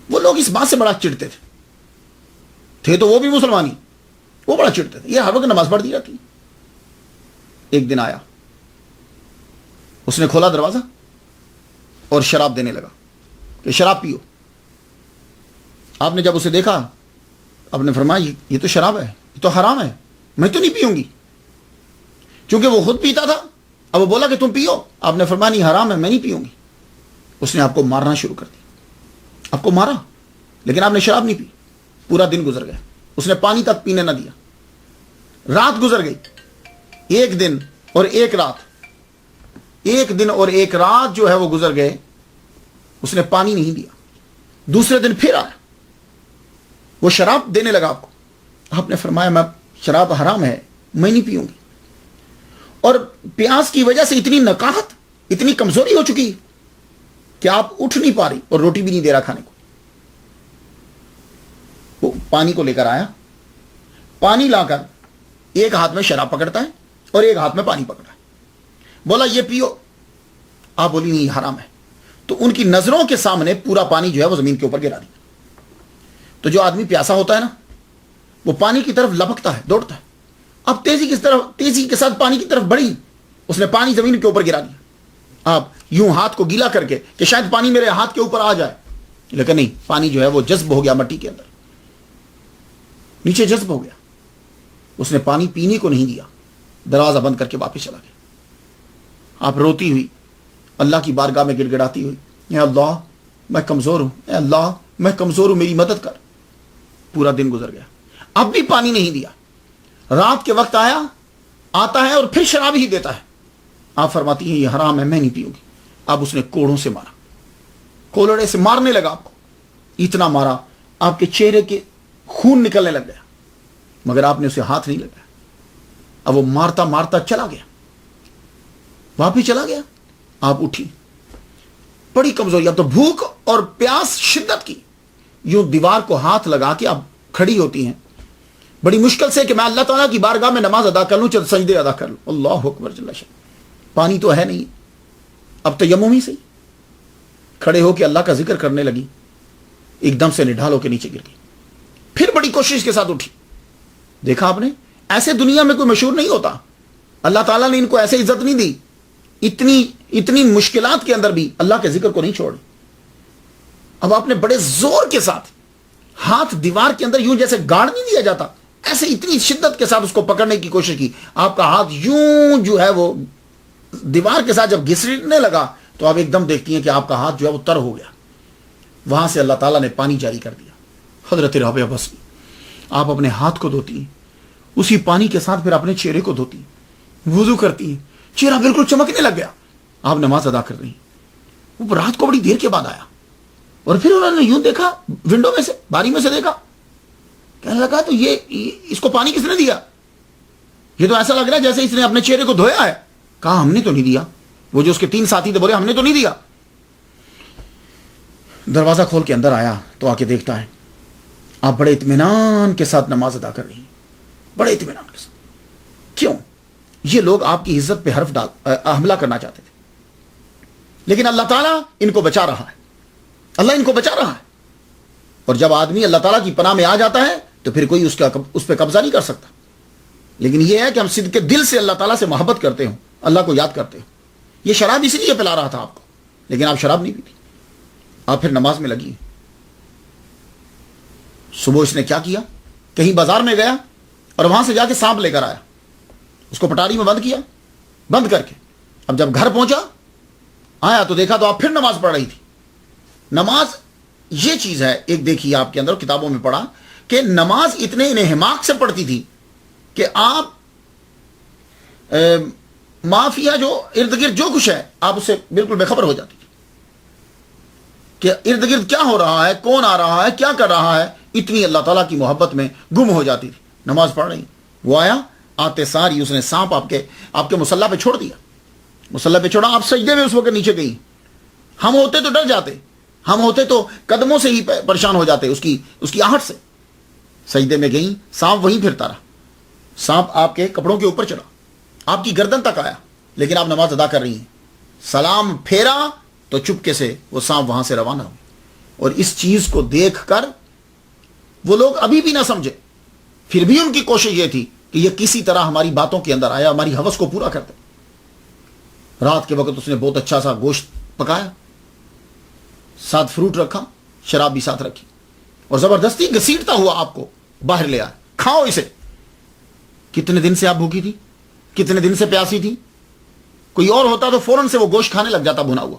وہ لوگ اس بات سے بڑا چڑھتے تھے تو وہ بھی مسلمانی, وہ بڑا چڑھتے تھے. یہ ہر وقت نماز پڑھتی رہتی. ایک دن آیا, اس نے کھولا دروازہ اور شراب دینے لگا کہ شراب پیو. آپ نے جب اسے دیکھا, آپ نے فرمایا یہ تو شراب ہے, یہ تو حرام ہے, میں تو نہیں پیوں گی. چونکہ وہ خود پیتا تھا, اب وہ بولا کہ تم پیو. آپ نے فرمایا نہیں, حرام ہے, میں نہیں پیوں گی. اس نے آپ کو مارنا شروع کر دیا. آپ کو مارا لیکن آپ نے شراب نہیں پی. پورا دن گزر گیا, اس نے پانی تک پینے نہ دیا. رات گزر گئی, ایک دن اور ایک رات, ایک دن اور ایک رات جو ہے وہ گزر گئے. اس نے پانی نہیں دیا. دوسرے دن پھر آیا, وہ شراب دینے لگا آپ کو. آپ نے فرمایا میں شراب حرام ہے, میں نہیں پیوں گی. اور پیاس کی وجہ سے اتنی نقاہت, اتنی کمزوری ہو چکی کہ آپ اٹھ نہیں پا رہی اور روٹی بھی نہیں دے رہا کھانے کو. وہ پانی کو لے کر آیا, پانی لا کر ایک ہاتھ میں شراب پکڑتا ہے اور ایک ہاتھ میں پانی پکڑا ہے. بولا یہ پیو. آپ بولی نہیں حرام ہے. تو ان کی نظروں کے سامنے پورا پانی جو ہے وہ زمین کے اوپر گرا دیا. تو جو آدمی پیاسا ہوتا ہے نا, وہ پانی کی طرف لپکتا ہے, دوڑتا ہے. اب تیزی کے ساتھ پانی کی طرف بڑھی, اس نے پانی زمین کے اوپر گرا دیا. آپ یوں ہاتھ کو گیلا کر کے کہ شاید پانی میرے ہاتھ کے اوپر آ جائے, لیکن نہیں, پانی جو ہے وہ جذب ہو گیا مٹی کے اندر, نیچے جذب ہو گیا. اس نے پانی پینے کو نہیں دیا, دروازہ بند کر کے واپس چلا گیا. آپ روتی ہوئی اللہ کی بارگاہ میں گڑ گڑاتی ہوئی, اے اللہ میں کمزور ہوں, اے اللہ میں کمزور ہوں, میری مدد کر. پورا دن گزر گیا, اب بھی پانی نہیں دیا. رات کے وقت آتا ہے اور پھر شراب ہی دیتا ہے. آپ فرماتی ہیں یہ حرام ہے, میں نہیں پیوں گی. اب اس نے کوڑوں سے مارا, کولڑے سے مارنے لگا آپ کو. اتنا مارا آپ کے چہرے کے خون نکلنے لگ گیا, مگر آپ نے اسے ہاتھ نہیں لگایا. اب وہ مارتا مارتا چلا گیا, واپس چلا گیا. آپ اٹھی, بڑی کمزوری, اب تو بھوک اور پیاس شدت کی. یوں دیوار کو ہاتھ لگا کے اب کھڑی ہوتی ہیں بڑی مشکل سے کہ میں اللہ تعالیٰ کی بارگاہ میں نماز ادا کر لوں, چند سجدے ادا کر لوں. اللہ اکبر جل شان. پانی تو ہے نہیں, اب تیمم ہی صحیح. کھڑے ہو کے اللہ کا ذکر کرنے لگی, ایک دم سے نڈھال ہو کے نیچے گر گئی. پھر بڑی کوشش کے ساتھ اٹھی. دیکھا آپ نے, ایسے دنیا میں کوئی مشہور نہیں ہوتا. اللہ تعالیٰ نے ان کو ایسے عزت نہیں دی. اتنی مشکلات کے اندر بھی اللہ کے ذکر کو نہیں چھوڑ. اب آپ نے بڑے زور کے ساتھ ہاتھ دیوار کے اندر یوں جیسے گاڑ نہیں دیا جاتا, ایسے اتنی شدت کے ساتھ اس کو پکڑنے کی کوشش کی. آپ کا ہاتھ یوں جو ہے وہ دیوار کے ساتھ جب گھسنے لگا تو آپ ایک دم دیکھتی ہیں کہ آپ کا ہاتھ جو ہے وہ تر ہو گیا. وہاں سے اللہ تعالیٰ نے پانی جاری کر دیا. حضرت رابعہ بصری, آپ اپنے ہاتھ کو دھوتی ہیں, اسی پانی کے ساتھ پھر اپنے چہرے کو دھوتی ہیں, وضو کرتی ہیں, چہرہ بالکل چمکنے لگ گیا. آپ نماز ادا کر رہی ہیں. وہ رات کو بڑی دیر کے بعد آیا اور پھر انہوں نے یوں دیکھا, ونڈو میں سے, باری میں سے دیکھا, کہنے لگا تو یہ اس کو پانی کس نے دیا؟ یہ تو ایسا لگ رہا ہے جیسے اس نے اپنے چہرے کو دھویا ہے. کہا ہم نے تو نہیں دیا. وہ جو اس کے 3 ساتھی تھے بولے ہم نے تو نہیں دیا. دروازہ کھول کے اندر آیا تو آ کے دیکھتا ہے آپ بڑے اطمینان کے ساتھ نماز ادا کر رہی ہیں, بڑے اطمینان کے ساتھ. کیوں؟ یہ لوگ آپ کی عزت پہ حملہ کرنا چاہتے تھے, لیکن اللہ تعالیٰ ان کو بچا رہا ہے. اللہ ان کو بچا رہا ہے. اور جب آدمی اللہ تعالیٰ کی پناہ میں آ جاتا ہے تو پھر کوئی اس پہ قبضہ نہیں کر سکتا. لیکن یہ ہے کہ ہم صدق دل سے اللہ تعالیٰ سے محبت کرتے ہوں, اللہ کو یاد کرتے ہوں. یہ شراب اس لیے پلا رہا تھا آپ کو, لیکن آپ شراب نہیں پیتی. آپ پھر نماز میں لگی. صبح اس نے کیا کیا, کہیں بازار میں گیا اور وہاں سے جا کے سانپ لے کر آیا, اس کو پٹاری میں بند کیا, بند کر کے اب جب گھر پہنچا آیا تو دیکھا تو آپ پھر نماز پڑھ رہی تھی. نماز یہ چیز ہے, ایک دیکھیے آپ کے اندر کتابوں میں پڑھا کہ نماز اتنے انہماک سے پڑھتی تھی کہ آپ معافیا جو ارد گرد جو کچھ ہے آپ اس سے بالکل بے خبر ہو جاتی تھی کہ ارد گرد کیا ہو رہا ہے, کون آ رہا ہے, کیا کر رہا ہے. اتنی اللہ تعالیٰ کی محبت میں گم ہو جاتی تھی. نماز پڑھ رہی, وہ آیا, آتے ساری اس نے سانپ آپ کے مصلی پہ چھوڑ دیا. مصلی پہ چھوڑا, آپ سجدے میں اس وقت نیچے گئی. ہم ہوتے تو ڈر جاتے, ہم ہوتے تو قدموں سے ہی پریشان ہو جاتے اس کی آہٹ سے. سجدے میں گئی, سانپ وہیں پھرتا رہا. سانپ آپ کے کپڑوں کے اوپر چڑھا, آپ کی گردن تک آیا, لیکن آپ نماز ادا کر رہی ہیں. سلام پھیرا تو چپکے سے وہ سانپ وہاں سے روانہ ہو. اور اس چیز کو دیکھ کر وہ لوگ ابھی بھی نہ سمجھے, پھر بھی ان کی کوشش یہ تھی کہ یہ کسی طرح ہماری باتوں کے اندر آیا, ہماری ہوس کو پورا کرتے. رات کے وقت اس نے بہت اچھا سا گوشت پکایا, ساتھ فروٹ رکھا, شراب بھی ساتھ رکھی, اور زبردستی گھسیٹتا ہوا آپ کو باہر لے آیا, کھاؤ اسے. کتنے دن سے آپ بھوکی تھی, کتنے دن سے پیاسی تھی. کوئی اور ہوتا تو فوراً سے وہ گوشت کھانے لگ جاتا, بھنا ہوا,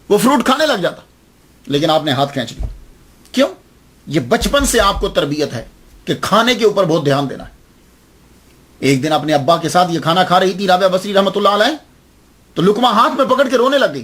وہ فروٹ کھانے لگ جاتا, لیکن آپ نے ہاتھ کھینچ لیا. کیوں؟ یہ بچپن سے آپ کو تربیت ہے کہ کھانے کے اوپر بہت دھیان دینا ہے. ایک دن اپنے ابا کے ساتھ یہ کھانا کھا رہی تھی رابعہ بصری رحمۃ اللہ علیہ, تو لقمہ ہاتھ میں پکڑ کے رونے لگ گئی.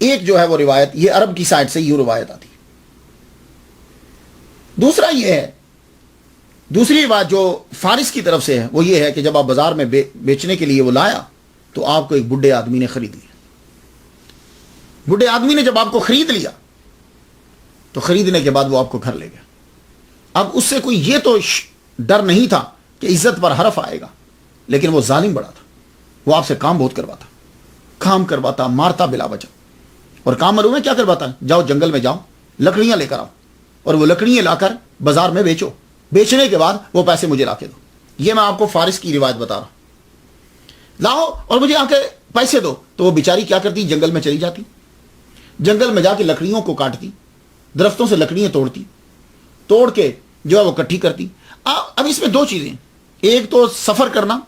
ایک جو ہے وہ روایت یہ عرب کی سائڈ سے یوں روایت آتی ہے. دوسرا یہ ہے، دوسری بات جو فارس کی طرف سے ہے وہ یہ ہے کہ جب آپ بازار میں بیچنے کے لیے وہ لایا تو آپ کو ایک بڈھے آدمی نے خرید لیا. بڈھے آدمی نے جب آپ کو خرید لیا تو خریدنے کے بعد وہ آپ کو گھر لے گیا. اب اس سے کوئی یہ تو ڈر نہیں تھا کہ عزت پر حرف آئے گا، لیکن وہ ظالم بڑا تھا. وہ آپ سے کام بہت کرواتا، مارتا بلا وجہ. اور کام معلوم ہے کیا کرواتا؟ جاؤ جنگل میں جاؤ، لکڑیاں لے کر آؤ اور وہ لکڑیاں لا کر بازار میں بیچو، بیچنے کے بعد وہ پیسے مجھے لا کے دو. یہ میں آپ کو فارس کی روایت بتا رہا ہوں. لاؤ اور مجھے آ کے پیسے دو. تو وہ بیچاری کیا کرتی؟ جنگل میں چلی جاتی، جنگل میں جا کے لکڑیوں کو کاٹتی، درختوں سے لکڑیاں توڑ کے جو ہے وہ کٹھی کرتی. اب اس میں دو چیزیں، ایک تو سفر کرنا،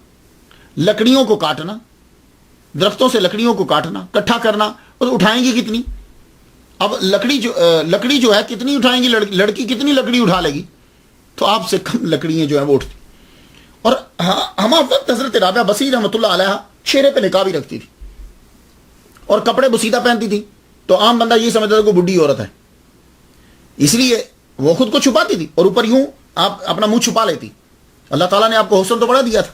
لکڑیوں کو کاٹنا، درختوں سے لکڑیوں کو کاٹنا، کٹھا کرنا، اور اٹھائیں گی کتنی؟ اب لکڑی جو ہے کتنی اٹھائیں گی؟ لڑکی کتنی لکڑی اٹھا لے گی؟ تو آپ سے کم لکڑیاں جو ہیں وہ اٹھتی. اور ہم وقت حضرت رابعہ بصری رحمۃ اللہ علیہ چہرے پہ نقاب ہی رکھتی تھی اور کپڑے بسیدہ پہنتی تھی. تو عام بندہ یہ سمجھتا تھا کہ بڈھی عورت ہے، اس لیے وہ خود کو چھپاتی تھی اور اوپر یوں آپ اپنا منہ چھپا لیتی. اللہ تعالیٰ نے آپ کو حسن تو بڑا دیا تھا.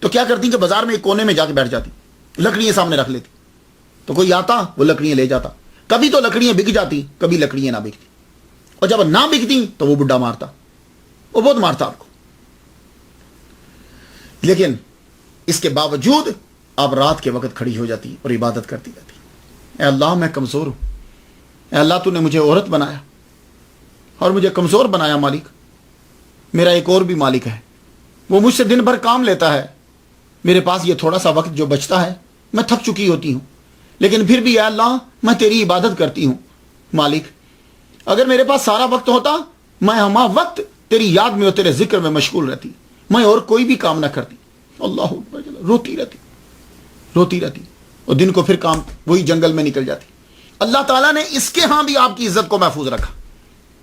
تو کیا کرتی کہ بازار میں ایک کونے میں جا کے بیٹھ جاتی، لکڑیاں سامنے رکھ لیتی. تو کوئی آتا وہ لکڑیاں لے جاتا. کبھی تو لکڑیاں بک جاتی، کبھی لکڑیاں نہ بکتی. اور جب نہ بکتی تو وہ بڈھا مارتا، وہ بہت مارتا آپ کو. لیکن اس کے باوجود آپ رات کے وقت کھڑی ہو جاتی اور عبادت کرتی رہتی. اے اللہ میں کمزور ہوں، اے اللہ تو نے مجھے عورت بنایا اور مجھے کمزور بنایا. مالک میرا ایک اور بھی مالک ہے، وہ مجھ سے دن بھر کام لیتا ہے. میرے پاس یہ تھوڑا سا وقت جو بچتا ہے میں تھک چکی ہوتی ہوں، لیکن پھر بھی اے اللہ میں تیری عبادت کرتی ہوں. مالک اگر میرے پاس سارا وقت ہوتا میں ہما وقت تیری یاد میں اور تیرے ذکر میں مشغول رہتی، میں اور کوئی بھی کام نہ کرتی. اللہ اکبر، روتی رہتی اور دن کو پھر کام وہی جنگل میں نکل جاتی. اللہ تعالیٰ نے اس کے ہاں بھی آپ کی عزت کو محفوظ رکھا.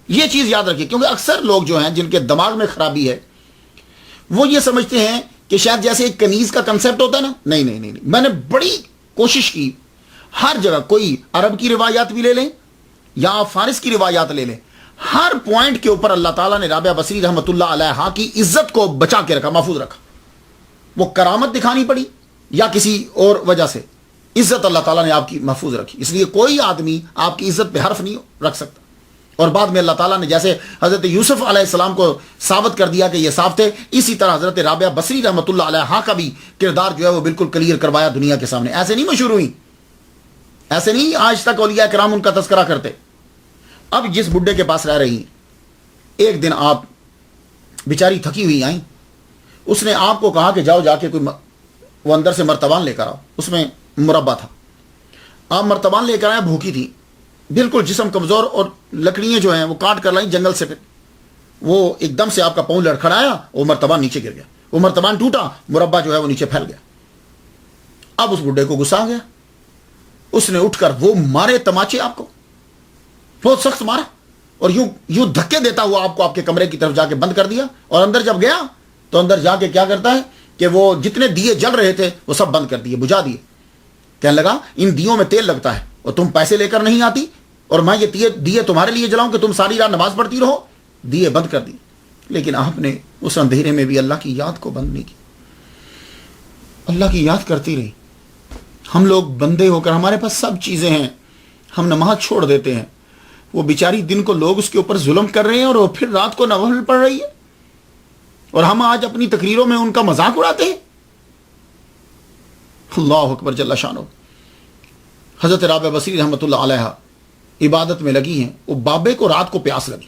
یہ چیز یاد رکھیے، کیونکہ اکثر لوگ جو ہیں جن کے دماغ میں خرابی ہے وہ یہ سمجھتے ہیں کہ شاید جیسے ایک کنیز کا کنسپٹ ہوتا ہے نا. نہیں، میں نے بڑی کوشش کی ہر جگہ، کوئی عرب کی روایات بھی لے لیں یا فارس کی روایات لے لیں، ہر پوائنٹ کے اوپر اللہ تعالیٰ نے رابعہ بصری رحمۃ اللہ علیہا کی عزت کو بچا کے رکھا، محفوظ رکھا. وہ کرامت دکھانی پڑی یا کسی اور وجہ سے، عزت اللہ تعالیٰ نے آپ کی محفوظ رکھی. اس لیے کوئی آدمی آپ کی عزت پہ حرف نہیں رکھ سکتا. اور بعد میں اللہ تعالیٰ نے جیسے حضرت یوسف علیہ السلام کو ثابت کر دیا کہ یہ صاف تھے، اسی طرح حضرت رابعہ بصری رحمۃ اللہ علیہا کا بھی کردار جو ہے وہ بالکل کلیئر کروایا دنیا کے سامنے. ایسے نہیں مشہور ہوئی، ایسے نہیں آج تک اولیاء کرام ان کا تذکرہ کرتے. اب جس بڈھے کے پاس رہ رہی، ایک دن آپ بیچاری تھکی ہوئی آئیں، اس نے آپ کو کہا کہ جاؤ جا کے کوئی وہ اندر سے مرتبان لے کر آؤ. اس میں مربع تھا. آپ مرتبان لے کر آئے، بھوکی تھی، بالکل جسم کمزور، اور لکڑیاں جو ہیں وہ کاٹ کر لائیں جنگل سے. پھر وہ ایک دم سے آپ کا پاؤں لڑکھڑایا، وہ مرتبان نیچے گر گیا، وہ مرتبان ٹوٹا، مربع جو ہے وہ نیچے پھیل گیا. اب اس بڈھے کو غصہ آ گیا، اس نے اٹھ کر وہ مارے تماچے، آپ کو بہت سخت مارا اور یوں دھکے دیتا ہوا آپ کو آپ کے کمرے کی طرف جا کے بند کر دیا. اور اندر جب گیا تو اندر جا کے کیا کرتا ہے کہ وہ جتنے دیے جل رہے تھے وہ سب بند کر دیے، بجھا دیے. کہنے لگا ان دیوں میں تیل لگتا ہے اور تم پیسے لے کر نہیں آتی، اور میں یہ دیے تمہارے لیے جلاؤں کہ تم ساری رات نماز پڑھتی رہو. دیے بند کر دیے. لیکن آپ نے اس اندھیرے میں بھی اللہ کی یاد کو بند نہیں کی، اللہ کی یاد کرتی رہی. ہم لوگ بندے ہو کر ہمارے پاس سب چیزیں ہیں، ہم نماز چھوڑ دیتے ہیں. وہ بیچاری دن کو لوگ اس کے اوپر ظلم کر رہے ہیں اور وہ پھر رات کو نوافل پڑھ رہی ہے، اور ہم آج اپنی تقریروں میں ان کا مذاق اڑاتے ہیں. اللہ اکبر جل شانہ. حضرت رابعہ بصری رحمۃ اللہ علیہا عبادت میں لگی ہیں. وہ بابے کو رات کو پیاس لگی،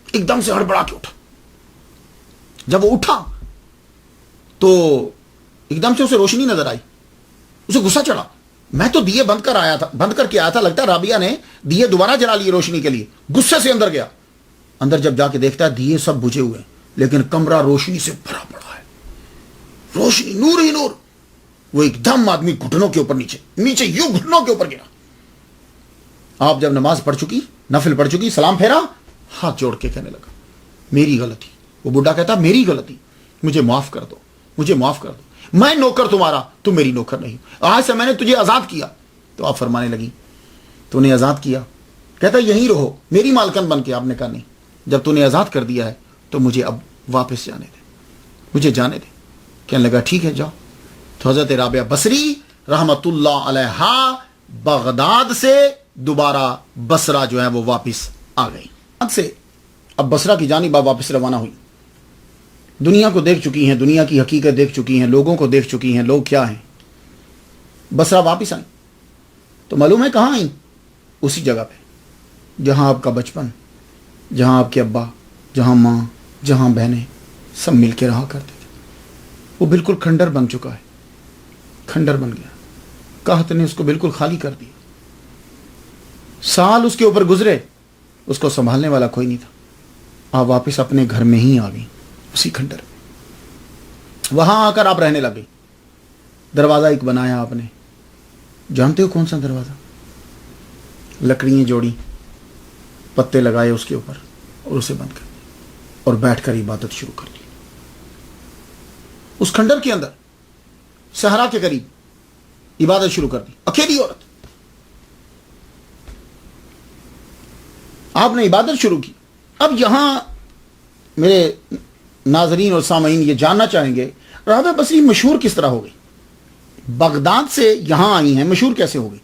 ایک دم سے ہڑبڑا کے اٹھا. جب وہ اٹھا تو ایک دم سے اسے روشنی نظر آئی. اسے غصہ چڑھا، میں تو دیے بند کر کے آیا تھا، لگتا ہے رابعہ نے دیے دوبارہ جلا لیے روشنی کے لیے. غصے سے اندر گیا. اندر جب جا کے دیکھتا ہے دیے سب بجھے ہوئے ہیں، لیکن کمرہ روشنی سے بھرا پڑا ہے، روشنی، نور ہی نور. وہ ایک دم آدمی گھٹنوں کے اوپر نیچے یوں گھٹنوں کے اوپر گرا. آپ جب نماز پڑھ چکی، نفل پڑھ چکی، سلام پھیرا، ہاتھ جوڑ کے کہنے لگا میری غلطی. وہ بڈھا کہتا میری غلطی، مجھے معاف کر دو، مجھے معاف کر دو. میں نوکر تمہارا، تم میری نوکر نہیں، آج سے میں نے تجھے آزاد کیا۔ تو آپ فرمانے لگی تو نے آزاد کیا؟ کہتا یہیں رہو میری مالکن بن کے۔ آپ نے کہا نہیں، جب تو نے آزاد کر دیا ہے تو مجھے اب واپس جانے دے، مجھے جانے دے۔ کہنے لگا ٹھیک ہے جاؤ۔ تو حضرت رابعہ بصری رحمت اللہ علیہا بغداد سے دوبارہ بصرہ جو ہے وہ واپس آ گئی۔ سے اب بصرہ کی جانب واپس روانہ ہوئی، دنیا کو دیکھ چکی ہیں، دنیا کی حقیقت دیکھ چکی ہیں، لوگوں کو دیکھ چکی ہیں، لوگ کیا ہیں۔ بصرہ واپس آئیں تو معلوم ہے کہاں آئیں؟ اسی جگہ پہ جہاں آپ کا بچپن، جہاں آپ کے ابا، جہاں ماں، جہاں بہنیں سب مل کے رہا کرتے تھے۔ وہ بالکل کھنڈر بن چکا ہے، کھنڈر بن گیا، قحط نے اس کو بالکل خالی کر دیا۔ سال اس کے اوپر گزرے، اس کو سنبھالنے والا کوئی نہیں تھا۔ آپ واپس اپنے گھر میں ہی آ گئی، اسی کھنڈر میں۔ وہاں آ کر آپ رہنے لگے۔ دروازہ ایک بنایا آپ نے، جانتے ہو کون سا دروازہ؟ لکڑیاں جوڑی، پتے لگائے اس کے اوپر اور اسے بند کر دیا اور بیٹھ کر عبادت شروع کر دی۔ اس کھنڈر کے اندر صحرا کے قریب عبادت شروع کر دی، اکیلی عورت۔ آپ نے عبادت شروع کی۔ اب یہاں میرے ناظرین اور سامعین یہ جاننا چاہیں گے رابعہ بصری مشہور کس طرح ہو گئی؟ بغداد سے یہاں آئی ہیں، مشہور کیسے ہو گئی؟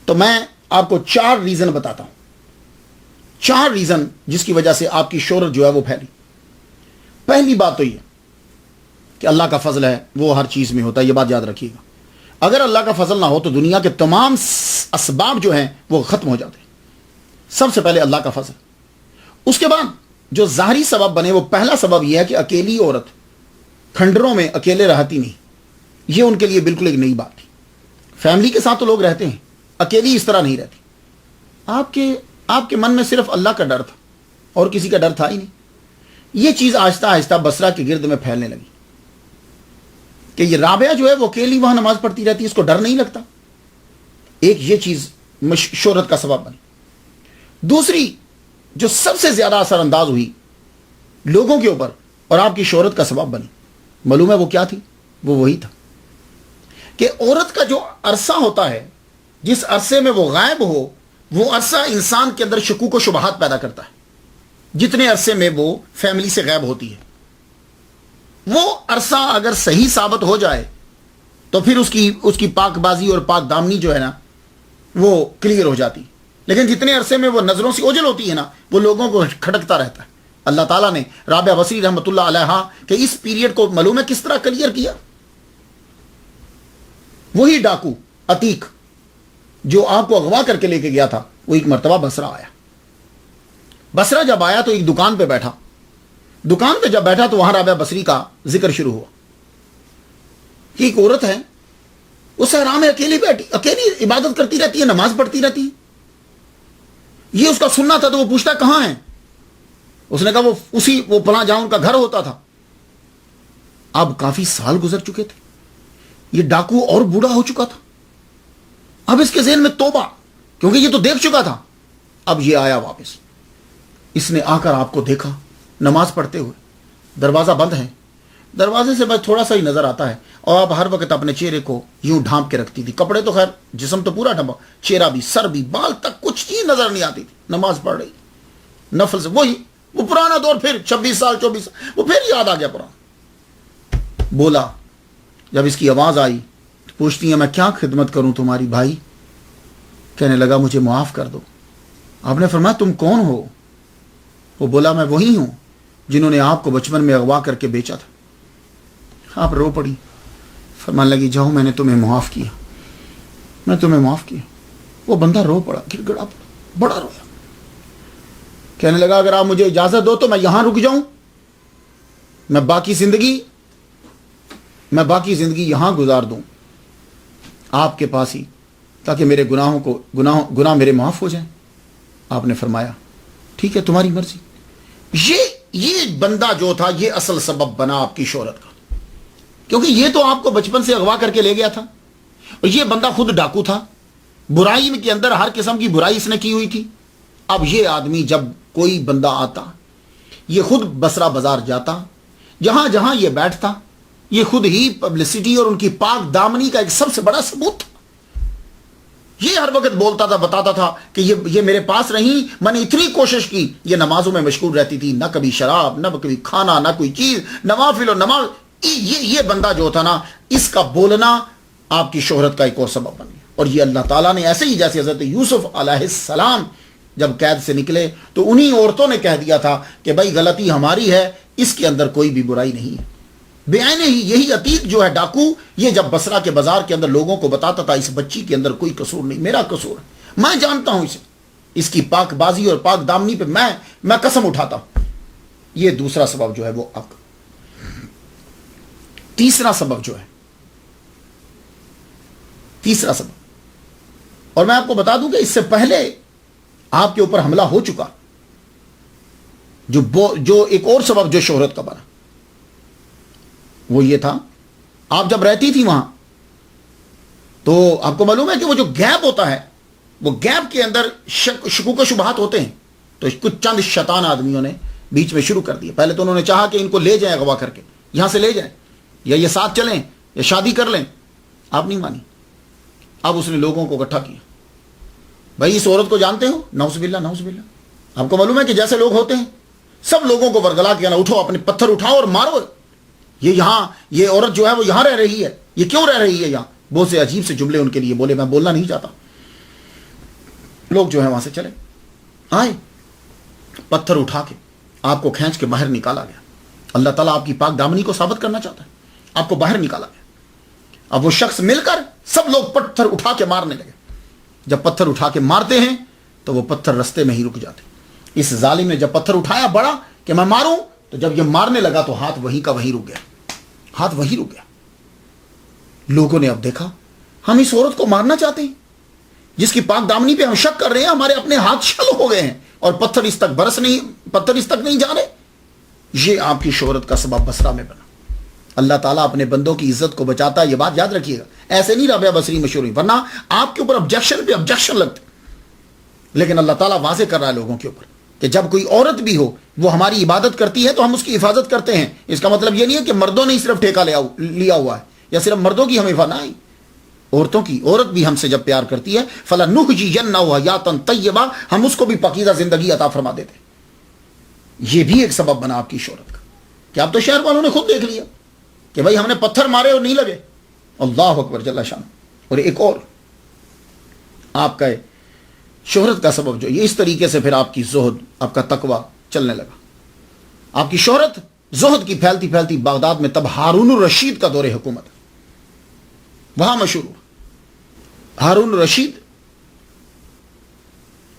تو میں آپ کو 4 ریزن بتاتا ہوں، 4 ریزن جس کی وجہ سے آپ کی شہرت جو ہے وہ پھیلی۔ پہلی بات تو یہ کہ اللہ کا فضل ہے، وہ ہر چیز میں ہوتا ہے، یہ بات یاد رکھیے گا۔ اگر اللہ کا فضل نہ ہو تو دنیا کے تمام اسباب جو ہیں وہ ختم ہو جاتے ہیں۔ سب سے پہلے اللہ کا فضل، اس کے بعد جو ظاہری سبب بنے، وہ پہلا سبب یہ ہے کہ اکیلی عورت کھنڈروں میں اکیلے رہتی نہیں، یہ ان کے لیے بالکل ایک نئی بات تھی۔ فیملی کے ساتھ تو لوگ رہتے ہیں، اکیلی اس طرح نہیں رہتی۔ آپ کے من میں صرف اللہ کا ڈر تھا اور کسی کا ڈر تھا ہی نہیں۔ یہ چیز آہستہ آہستہ بصرہ کے گرد میں پھیلنے لگی کہ یہ رابعہ جو ہے وہ اکیلی وہاں نماز پڑھتی رہتی ہے، اس کو ڈر نہیں لگتا۔ ایک یہ چیز شہرت کا سبب بنی۔ دوسری جو سب سے زیادہ اثر انداز ہوئی لوگوں کے اوپر اور آپ کی شہرت کا سبب بنی، معلوم ہے وہ کیا تھی؟ وہ وہی تھا کہ عورت کا جو عرصہ ہوتا ہے، جس عرصے میں وہ غائب ہو، وہ عرصہ انسان کے اندر شکوک و شبہات پیدا کرتا ہے۔ جتنے عرصے میں وہ فیملی سے غائب ہوتی ہے، وہ عرصہ اگر صحیح ثابت ہو جائے تو پھر اس کی پاک بازی اور پاک دامنی جو ہے نا وہ کلیئر ہو جاتی۔ لیکن جتنے عرصے میں وہ نظروں سے اوجھل ہوتی ہے نا، وہ لوگوں کو کھٹکتا رہتا ہے۔ اللہ تعالیٰ نے رابعہ بصری رحمۃ اللہ علیہا کہ اس پیریڈ کو معلوم ہے کس طرح کلیئر کیا؟ وہی ڈاکو عتیق جو آپ کو اغوا کر کے لے کے گیا تھا، وہ ایک مرتبہ بصرہ آیا۔ بصرہ جب آیا تو ایک دکان پہ بیٹھا، دکان پہ جب بیٹھا تو وہاں رابعہ بصری کا ذکر شروع ہوا کہ ایک عورت ہے، وہ صحرا میں اکیلی بیٹھی، اکیلی عبادت کرتی رہتی ہے، نماز پڑھتی رہتی ہے۔ یہ اس کا سننا تھا تو وہ پوچھتا کہاں ہے؟ اس نے کہا وہ فلاں جہاں ان کا گھر ہوتا تھا۔ اب کافی سال گزر چکے تھے، یہ ڈاکو اور بوڑھا ہو چکا تھا۔ اب اس کے ذہن میں توبہ، کیونکہ یہ تو دیکھ چکا تھا۔ اب یہ آیا واپس، اس نے آ کر آپ کو دیکھا نماز پڑھتے ہوئے، دروازہ بند ہے، دروازے سے بس تھوڑا سا ہی نظر آتا ہے، اور آپ ہر وقت اپنے چہرے کو یوں ڈھانپ کے رکھتی تھی۔ کپڑے تو خیر، جسم تو پورا ڈھانپا، چہرہ بھی، سر بھی، بال تک کچھ چیز نظر نہیں آتی تھی۔ نماز پڑھ رہی نفل سے، وہ پرانا دور، پھر 26 سال 24 سال وہ پھر یاد آ گیا پرانا۔ بولا، جب اس کی آواز آئی تو پوچھتی ہیں میں کیا خدمت کروں تمہاری بھائی؟ کہنے لگا مجھے معاف کر دو۔ آپ نے فرمایا تم کون ہو؟ وہ بولا میں وہی ہوں جنہوں نے آپ کو بچپن میں اغوا کر کے بیچا تھا۔ آپ رو پڑی، فرمانے لگی جاؤ میں نے تمہیں معاف کیا، میں تمہیں معاف کیا۔ وہ بندہ رو پڑا، گر گڑا پڑا، بڑا رویا۔ کہنے لگا اگر آپ مجھے اجازت دو تو میں یہاں رک جاؤں، میں باقی زندگی یہاں گزار دوں آپ کے پاس ہی، تاکہ میرے گناہ میرے معاف ہو جائیں۔ آپ نے فرمایا ٹھیک ہے تمہاری مرضی۔ یہ بندہ جو تھا یہ اصل سبب بنا آپ کی شہرت کا، کیونکہ یہ تو آپ کو بچپن سے اغوا کر کے لے گیا تھا، اور یہ بندہ خود ڈاکو تھا، برائی کے اندر ہر قسم کی برائی اس نے کی ہوئی تھی۔ اب یہ آدمی جب کوئی بندہ آتا، یہ خود بصرہ بازار جاتا، جہاں جہاں یہ بیٹھتا، یہ خود ہی پبلسٹی اور ان کی پاک دامنی کا ایک سب سے بڑا ثبوت تھا. یہ ہر وقت بولتا تھا، بتاتا تھا کہ یہ میرے پاس رہیں، میں نے اتنی کوشش کی. یہ نمازوں میں مشغول رہتی تھی، نہ کبھی شراب، نہ کبھی کھانا، نہ کوئی چیز، نوافل اور نماز. یہ بندہ جو تھا نا، اس کا بولنا آپ کی شہرت کا ایک اور سبب بن گیا. اور یہ اللہ تعالیٰ نے ایسے ہی جیسے حضرت یوسف علیہ السلام جب قید سے نکلے تو انہی عورتوں نے کہہ دیا تھا کہ بھائی غلطی ہماری ہے، اس کے اندر کوئی بھی برائی نہیں ہے. بیان ہی یہی عتیق جو ہے ڈاکو، یہ جب بصرہ کے بازار کے اندر لوگوں کو بتاتا تھا اس بچی کے اندر کوئی قصور نہیں، میرا قصور ہے، میں جانتا ہوں اسے، اس کی پاک بازی اور پاک دامنی پہ میں قسم اٹھاتا ہوں. یہ دوسرا سبب جو ہے وہ اب. تیسرا سبب جو ہے، تیسرا سبب، اور میں آپ کو بتا دوں کہ اس سے پہلے آپ کے اوپر حملہ ہو چکا، جو ایک اور سبب جو شہرت کا بنا، وہ یہ تھا آپ جب رہتی تھی وہاں تو آپ کو معلوم ہے کہ وہ جو گیپ ہوتا ہے، وہ گیپ کے اندر شکوک و شبہات ہوتے ہیں. تو کچھ چند شیطان آدمیوں نے بیچ میں شروع کر دیا. پہلے تو انہوں نے چاہا کہ ان کو لے جائیں اغوا کر کے، یہاں سے لے جائیں، یا یہ ساتھ چلیں یا شادی کر لیں. آپ نہیں مانی. اب اس نے لوگوں کو اکٹھا کیا. بھائی اس عورت کو جانتے ہو؟ نعوذ باللہ نعوذ باللہ. آپ کو معلوم ہے کہ جیسے لوگ ہوتے ہیں، سب لوگوں کو ورگلا کیا نا، اٹھو اپنے پتھر اٹھاؤ اور مارو. یہ عورت جو ہے وہ یہاں رہ رہی ہے، یہ کیوں رہ رہی ہے یہاں؟ بہت سے عجیب سے جملے ان کے لیے بولے، میں بولنا نہیں چاہتا. لوگ جو ہے وہاں سے چلے آئے، پتھر اٹھا کے آپ کو کھینچ کے باہر نکالا گیا. اللہ تعالیٰ آپ کی پاک دامنی کو ثابت کرنا چاہتا ہے، آپ کو باہر نکالا گیا. اب وہ شخص مل کر سب لوگ پتھر اٹھا کے مارنے لگے. جب پتھر اٹھا کے مارتے ہیں تو وہ پتھر رستے میں ہی رک جاتے. اس ظالم نے جب پتھر اٹھایا بڑا کہ میں ماروں، تو جب یہ مارنے لگا تو ہاتھ وہیں کا وہیں رک گیا. ہاتھ وہیں رک گیا. لوگوں نے اب دیکھا ہم اس عورت کو مارنا چاہتے ہیں، جس کی پاک دامنی پہ ہم شک کر رہے ہیں، ہمارے اپنے ہاتھ شل ہو گئے ہیں اور پتھر اس تک نہیں جا رہے. یہ آپ کی شہرت کا سبب بصرہ میں بنا. اللہ تعالیٰ اپنے بندوں کی عزت کو بچاتا ہے، یہ بات یاد رکھیے گا. ایسے نہیں رابعہ بصری مشہور ہوئی، ورنہ آپ کے اوپر آبجیکشن پہ آبجیکشن لگتے. لیکن اللہ تعالیٰ واضح کر رہا ہے لوگوں کے اوپر کہ جب کوئی عورت بھی ہو وہ ہماری عبادت کرتی ہے تو ہم اس کی حفاظت کرتے ہیں. اس کا مطلب یہ نہیں ہے کہ مردوں نے صرف ٹھیکہ لیا ہوا ہے، یا صرف مردوں کی ہم حفاظت نہیں، عورت بھی ہم سے جب پیار کرتی ہے فَلَنُحْيِيَنَّهُ حَيَاةً طَيِّبَةً، ہم اس کو بھی پاکیزہ زندگی عطا فرما دیتے. یہ بھی ایک سبب بنا آپ کی شہرت کا کہ آپ تو شہر والوں نے خود دیکھ لیا کہ بھائی ہم نے پتھر مارے اور نہیں لگے. اللہ اکبر جل شان. اور ایک اور آپ کا شہرت کا سبب جو یہ اس طریقے سے پھر آپ کی زہد، آپ کا تقوی چلنے لگا. آپ کی شہرت زہد کی پھیلتی پھیلتی بغداد میں تب ہارون الرشید کا دور حکومت وہاں مشہور ہوا. ہارون الرشید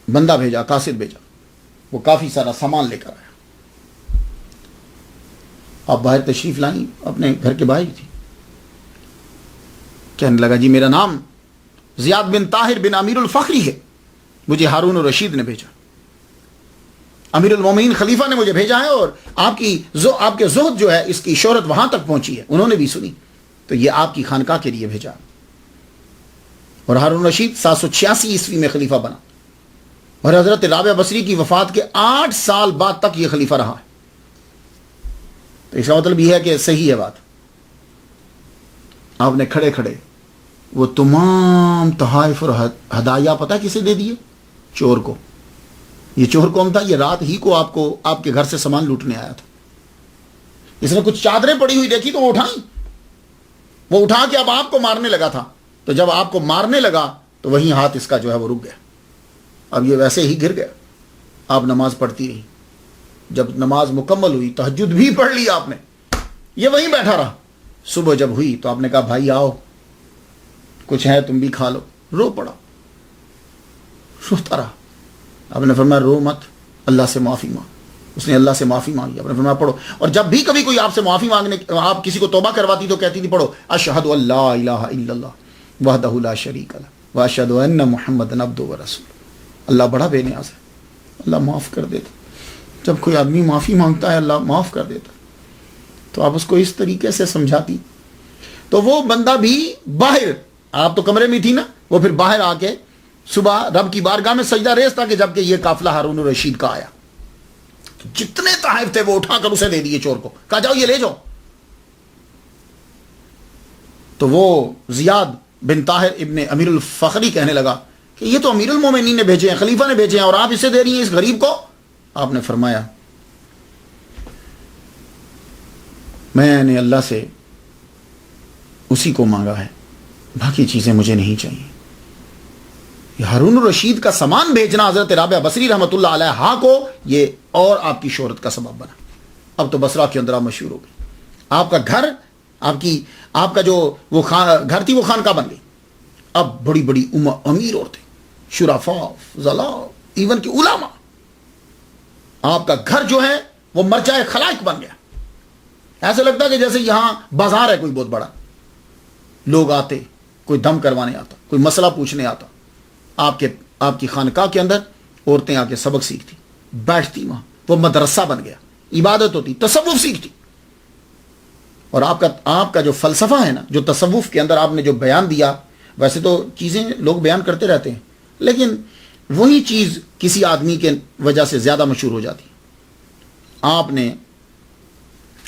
بندہ بھیجا، قاصد بھیجا، وہ کافی سارا سامان لے کر آیا. آپ باہر تشریف لائیں، اپنے گھر کے باہر تھی. کہنے لگا جی میرا نام زیاد بن طاہر بن امیر الفخری ہے، مجھے ہارون الرشید نے بھیجا، امیر المومنین خلیفہ نے مجھے بھیجا ہے، اور آپ کے زہد جو ہے اس کی شہرت وہاں تک پہنچی ہے، انہوں نے بھی سنی، تو یہ آپ کی خانقاہ کے لیے بھیجا. اور ہارون الرشید 786 عیسوی میں خلیفہ بنا، اور حضرت رابعہ بصری کی وفات کے 8 سال بعد تک یہ خلیفہ رہا ہے. تو اس کا مطلب یہ ہے کہ صحیح ہے بات. آپ نے کھڑے کھڑے وہ تمام تحائف اور ہدایہ پتہ کسے دے دیے؟ چور کو. یہ چور کون تھا؟ یہ رات ہی کو آپ کے گھر سے سامان لوٹنے آیا تھا. اس نے کچھ چادریں پڑی ہوئی دیکھی تو وہ اٹھائیں، وہ اٹھا کے اب آپ کو مارنے لگا تھا. تو جب آپ کو مارنے لگا تو وہیں ہاتھ اس کا جو ہے وہ رک گیا. اب یہ ویسے ہی گر گیا. آپ نماز پڑھتی رہی. جب نماز مکمل ہوئی، تہجد بھی پڑھ لی آپ نے، یہ وہیں بیٹھا رہا. صبح جب ہوئی تو آپ نے کہا بھائی آؤ کچھ ہے تم بھی کھا لو. رو پڑا، روتا رہا. آپ نے فرمایا رو مت، اللہ سے معافی مانگ. اس نے اللہ سے معافی مانگی. آپ نے فرمایا پڑھو. اور جب بھی کبھی کوئی آپ سے معافی مانگنے، آپ کسی کو توبہ کرواتی تو کہتی تھی پڑھو اشہد ان لا الہ الا اللہ وحدہ لا شریک لہ واشہد ان محمدا عبدہ ورسولہ. اللہ بڑا بے نیاز ہے، اللہ معاف کر دیتا. جب کوئی آدمی معافی مانگتا ہے اللہ معاف کر دیتا. تو آپ اس کو اس طریقے سے سمجھاتی. تو وہ بندہ بھی باہر، آپ تو کمرے میں تھی نا، وہ پھر باہر آ کے صبح رب کی بارگاہ میں سجدہ ریز تھا کہ جب کہ یہ قافلہ ہارون الرشید کا آیا، جتنے تحائف تھے وہ اٹھا کر اسے دے دیے چور کو. کہا جاؤ یہ لے جاؤ. تو وہ زیاد بن طاہر ابن امیر الفخری کہنے لگا کہ یہ تو امیر المومنین نے بھیجے ہیں، خلیفہ نے بھیجے ہیں، اور آپ اسے دے رہی ہیں اس غریب کو؟ آپ نے فرمایا میں نے اللہ سے اسی کو مانگا ہے، باقی چیزیں مجھے نہیں چاہیے۔ یہ ہارون الرشید کا سامان بھیجنا حضرت رابعہ بصری رحمۃ اللہ علیہ کو یہ اور آپ کی شہرت کا سبب بنا۔ اب تو بصرہ کے اندر آپ مشہور ہو گئی، آپ کا گھر، آپ کا جو وہ گھر تھی وہ خانقاہ بن گئی۔ اب بڑی بڑی امیر عورتیں، شرفاء، فضلاء، ایون کہ علماء، آپ کا گھر جو ہے وہ مرجع خلائق بن گیا۔ ایسا لگتا ہے کہ جیسے یہاں بازار ہے کوئی بہت بڑا، لوگ آتے، کوئی دم کروانے آتا، کوئی مسئلہ پوچھنے آتا۔ آپ کی خانقاہ کے اندر عورتیں آ کے سبق سیکھتی، بیٹھتی، وہاں وہ مدرسہ بن گیا، عبادت ہوتی، تصوف سیکھتی۔ اور آپ کا جو فلسفہ ہے نا، جو تصوف کے اندر آپ نے جو بیان دیا، ویسے تو چیزیں لوگ بیان کرتے رہتے ہیں، لیکن وہی چیز کسی آدمی کے وجہ سے زیادہ مشہور ہو جاتی ہے۔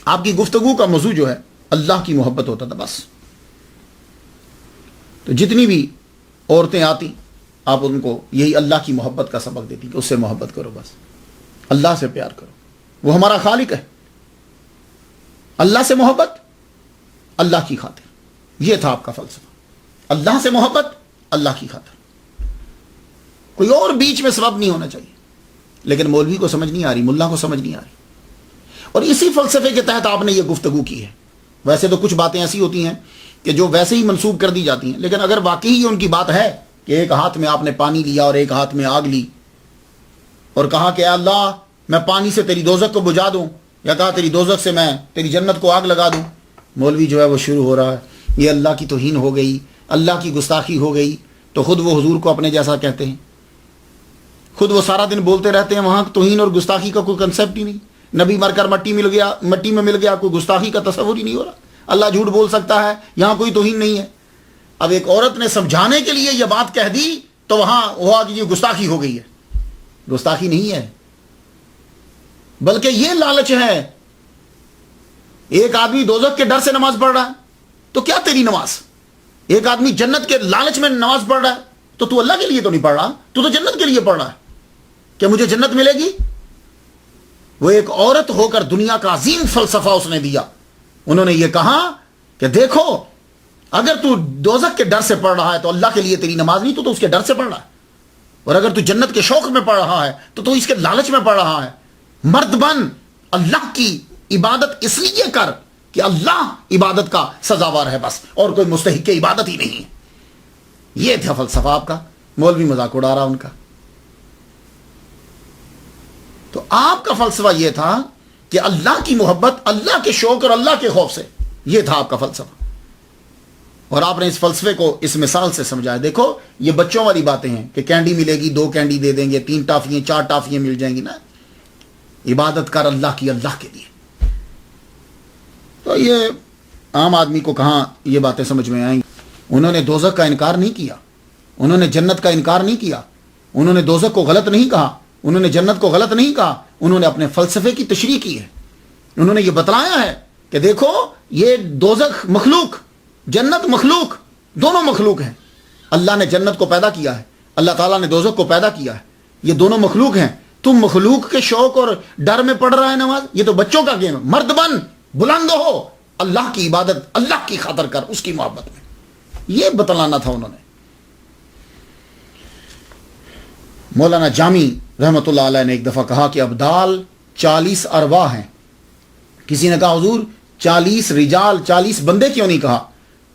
آپ کی گفتگو کا موضوع جو ہے اللہ کی محبت ہوتا تھا بس۔ تو جتنی بھی عورتیں آتی، آپ ان کو یہی اللہ کی محبت کا سبق دیتی کہ اس سے محبت کرو، بس اللہ سے پیار کرو، وہ ہمارا خالق ہے، اللہ سے محبت اللہ کی خاطر۔ یہ تھا آپ کا فلسفہ، اللہ سے محبت اللہ کی خاطر، کوئی اور بیچ میں سبب نہیں ہونا چاہیے۔ لیکن مولوی کو سمجھ نہیں آ رہی، ملا کو سمجھ نہیں آ رہی، اور اسی فلسفے کے تحت آپ نے یہ گفتگو کی ہے۔ ویسے تو کچھ باتیں ایسی ہوتی ہیں کہ جو ویسے ہی منسوب کر دی جاتی ہیں، لیکن اگر واقعی یہ ان کی بات ہے کہ ایک ہاتھ میں آپ نے پانی لیا اور ایک ہاتھ میں آگ لی، اور کہا کہ اے اللہ میں پانی سے تیری دوزخ کو بجھا دوں، یا کہا تیری دوزخ سے میں تیری جنت کو آگ لگا دوں، مولوی جو ہے وہ شروع ہو رہا ہے یہ اللہ کی توہین ہو گئی، اللہ کی گستاخی ہو گئی۔ تو خود وہ حضور کو اپنے جیسا کہتے ہیں، خود وہ سارا دن بولتے رہتے ہیں، وہاں توہین اور گستاخی کا کوئی کنسیپٹ ہی نہیں۔ نبی مر کر مٹی میں مل گیا، کوئی گستاخی کا تصور ہی نہیں ہو رہا۔ اللہ جھوٹ بول سکتا ہے، یہاں کوئی توہین نہیں ہے۔ اب ایک عورت نے سمجھانے کے لیے یہ بات کہہ دی تو وہاں ہوا کہ یہ گستاخی ہو گئی ہے۔ گستاخی نہیں ہے، بلکہ یہ لالچ ہے۔ ایک آدمی دوزخ کے ڈر سے نماز پڑھ رہا ہے تو کیا تیری نماز؟ ایک آدمی جنت کے لالچ میں نماز پڑھ رہا ہے تو اللہ کے لیے تو نہیں پڑھ رہا، تو جنت کے لیے پڑھ رہا ہے کہ مجھے جنت ملے گی۔ وہ ایک عورت ہو کر دنیا کا عظیم فلسفہ اس نے دیا۔ انہوں نے یہ کہا کہ دیکھو اگر تو دوزخ کے ڈر سے پڑھ رہا ہے تو اللہ کے لیے تیری نماز نہیں، تو اس کے ڈر سے پڑھ رہا ہے، اور اگر تو جنت کے شوق میں پڑھ رہا ہے تو اس کے لالچ میں پڑھ رہا ہے۔ مرد بن، اللہ کی عبادت اس لیے کر کہ اللہ عبادت کا سزاوار ہے بس، اور کوئی مستحق عبادت ہی نہیں ہے۔ یہ تھا فلسفہ آپ کا۔ مولوی مذاق اڑا رہا ان کا۔ تو آپ کا فلسفہ یہ تھا کہ اللہ کی محبت، اللہ کے شوق اور اللہ کے خوف سے، یہ تھا آپ کا فلسفہ۔ اور آپ نے اس فلسفے کو اس مثال سے سمجھایا۔ دیکھو یہ بچوں والی باتیں ہیں کہ کینڈی ملے گی، 2 کینڈی دے دیں گے، 3 ٹافیاں 4 ٹافیاں مل جائیں گی نا۔ عبادت کر اللہ کی، اللہ کے لیے۔ تو یہ عام آدمی کو کہاں یہ باتیں سمجھ میں آئیں گی؟ انہوں نے دوزخ کا انکار نہیں کیا، انہوں نے جنت کا انکار نہیں کیا، انہوں نے دوزخ کو غلط نہیں کہا، انہوں نے جنت کو غلط نہیں کہا، انہوں نے اپنے فلسفے کی تشریح کی ہے۔ انہوں نے یہ بتلایا ہے کہ دیکھو یہ دوزخ مخلوق، جنت مخلوق، دونوں مخلوق ہیں۔ اللہ نے جنت کو پیدا کیا ہے، اللہ تعالیٰ نے دوزخ کو پیدا کیا ہے، یہ دونوں مخلوق ہیں۔ تم مخلوق کے شوق اور ڈر میں پڑھ رہا ہے نماز، یہ تو بچوں کا گیم ہے۔ مرد بن، بلند ہو، اللہ کی عبادت اللہ کی خاطر کر، اس کی محبت میں۔ یہ بتلانا تھا انہوں نے۔ مولانا جامی رحمۃ اللہ علیہ نے ایک دفعہ کہا کہ ابدال 40 ارواح ہیں۔ کسی نے کہا حضور 40 رجال، 40 بندے کیوں نہیں کہا؟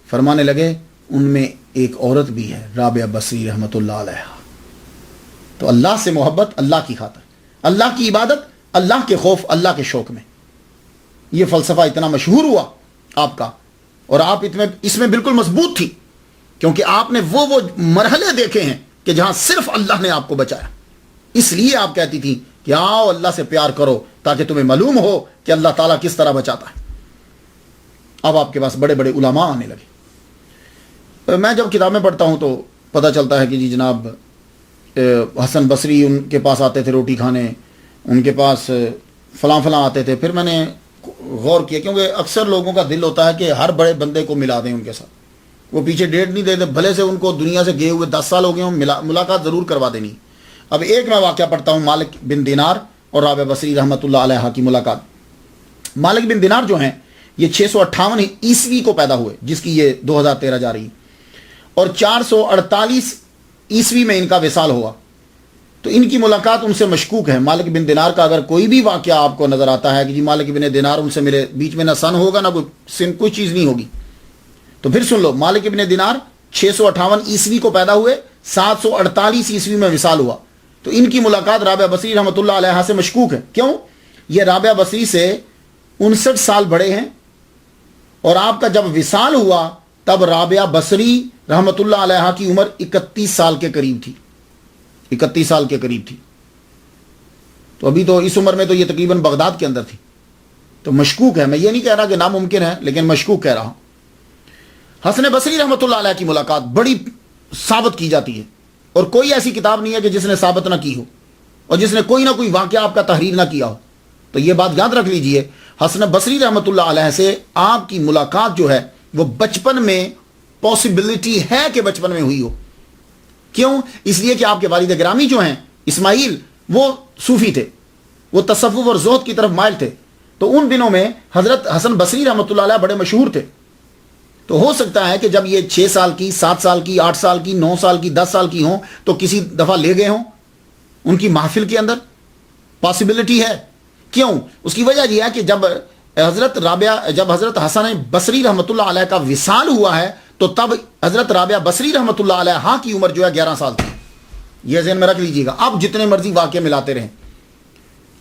فرمانے لگے ان میں ایک عورت بھی ہے، رابعہ بصری رحمۃ اللہ علیہ۔ تو اللہ سے محبت اللہ کی خاطر، اللہ کی عبادت اللہ کے خوف، اللہ کے شوق میں۔ یہ فلسفہ اتنا مشہور ہوا آپ کا، اور آپ اس میں بالکل مضبوط تھی، کیونکہ آپ نے وہ مرحلے دیکھے ہیں کہ جہاں صرف اللہ نے آپ کو بچایا۔ اس لیے آپ کہتی تھی کہ آؤ اللہ سے پیار کرو تاکہ تمہیں معلوم ہو کہ اللہ تعالیٰ کس طرح بچاتا ہے۔ اب آپ کے پاس بڑے بڑے علماء آنے لگے۔ میں جب کتابیں پڑھتا ہوں تو پتہ چلتا ہے کہ جی جناب حسن بصری ان کے پاس آتے تھے روٹی کھانے، ان کے پاس فلاں فلاں آتے تھے۔ پھر میں نے غور کیا، کیونکہ اکثر لوگوں کا دل ہوتا ہے کہ ہر بڑے بندے کو ملا دیں ان کے ساتھ، وہ پیچھے ڈیٹ نہیں دیتے، بھلے سے ان کو دنیا سے گئے ہوئے 10 سال ہو گئے ہوں، ملاقات ضرور کروا دینی۔ اب ایک میں واقعہ پڑھتا ہوں، مالک بن دینار اور رابعہ بصری رحمۃ اللہ علیہ کی ملاقات۔ مالک بن دینار جو ہیں یہ 658 عیسوی کو پیدا ہوئے، جس کی یہ 2013 جا رہی، اور 448 عیسوی میں ان کا وصال ہوا۔ تو ان کی ملاقات ان سے مشکوک ہے۔ مالک بن دینار کا اگر کوئی بھی واقعہ آپ کو نظر آتا ہے کہ جی مالک بن دینار ان سے ملے، بیچ میں نہ سن ہوگا نہ کوئی چیز نہیں ہوگی، تو پھر سن لو، مالک بن دینار 658 عیسوی کو پیدا ہوئے، 748 عیسوی میں وصال ہوا۔ تو ان کی ملاقات رابعہ بصری رحمۃ اللہ علیہ سے مشکوک ہے۔ کیوں؟ یہ رابعہ بصری سے 59 سال بڑے ہیں، اور آپ کا جب وصال ہوا تب رابعہ بصری رحمۃ اللہ علیہ کی عمر 31 سال کے قریب تھی، 31 سال کے قریب تھی۔ تو ابھی تو اس عمر میں تو یہ تقریباً بغداد کے اندر تھی۔ تو مشکوک ہے، میں یہ نہیں کہہ رہا کہ ناممکن ہے، لیکن مشکوک کہہ رہا ہوں۔ حسن بصری رحمۃ اللہ علیہ کی ملاقات بڑی ثابت کی جاتی ہے، اور کوئی ایسی کتاب نہیں ہے کہ جس نے ثابت نہ کی ہو، اور جس نے کوئی نہ کوئی واقعہ آپ کا تحریر نہ کیا ہو۔ تو یہ بات یاد رکھ لیجئے، حسن بصری رحمۃ اللہ علیہ سے آپ کی ملاقات جو ہے وہ بچپن میں پاسبلٹی ہے کہ بچپن میں ہوئی ہو۔ کیوں؟ اس لیے کہ آپ کے والد گرامی جو ہیں اسماعیل، وہ صوفی تھے، وہ تصوف اور زہد کی طرف مائل تھے۔ تو ان دنوں میں حضرت حسن بصری رحمۃ اللہ علیہ بڑے مشہور تھے۔ تو ہو سکتا ہے کہ جب یہ 6 سال کی، 7 سال کی، 8 سال کی، 9 سال کی، 10 سال کی ہوں تو کسی دفعہ لے گئے ہوں ان کی محفل کے اندر، پاسبلٹی ہے۔ کیوں؟ اس کی وجہ یہ ہے کہ جب حضرت حسن بصری رحمۃ اللہ علیہ کا وصال ہوا ہے تو تب حضرت رابعہ بصری رحمۃ اللہ علیہ کی عمر جو ہے 11 سال تھی۔ یہ ذہن میں رکھ لیجیے گا۔ اب جتنے مرضی واقعے ملاتے رہیں،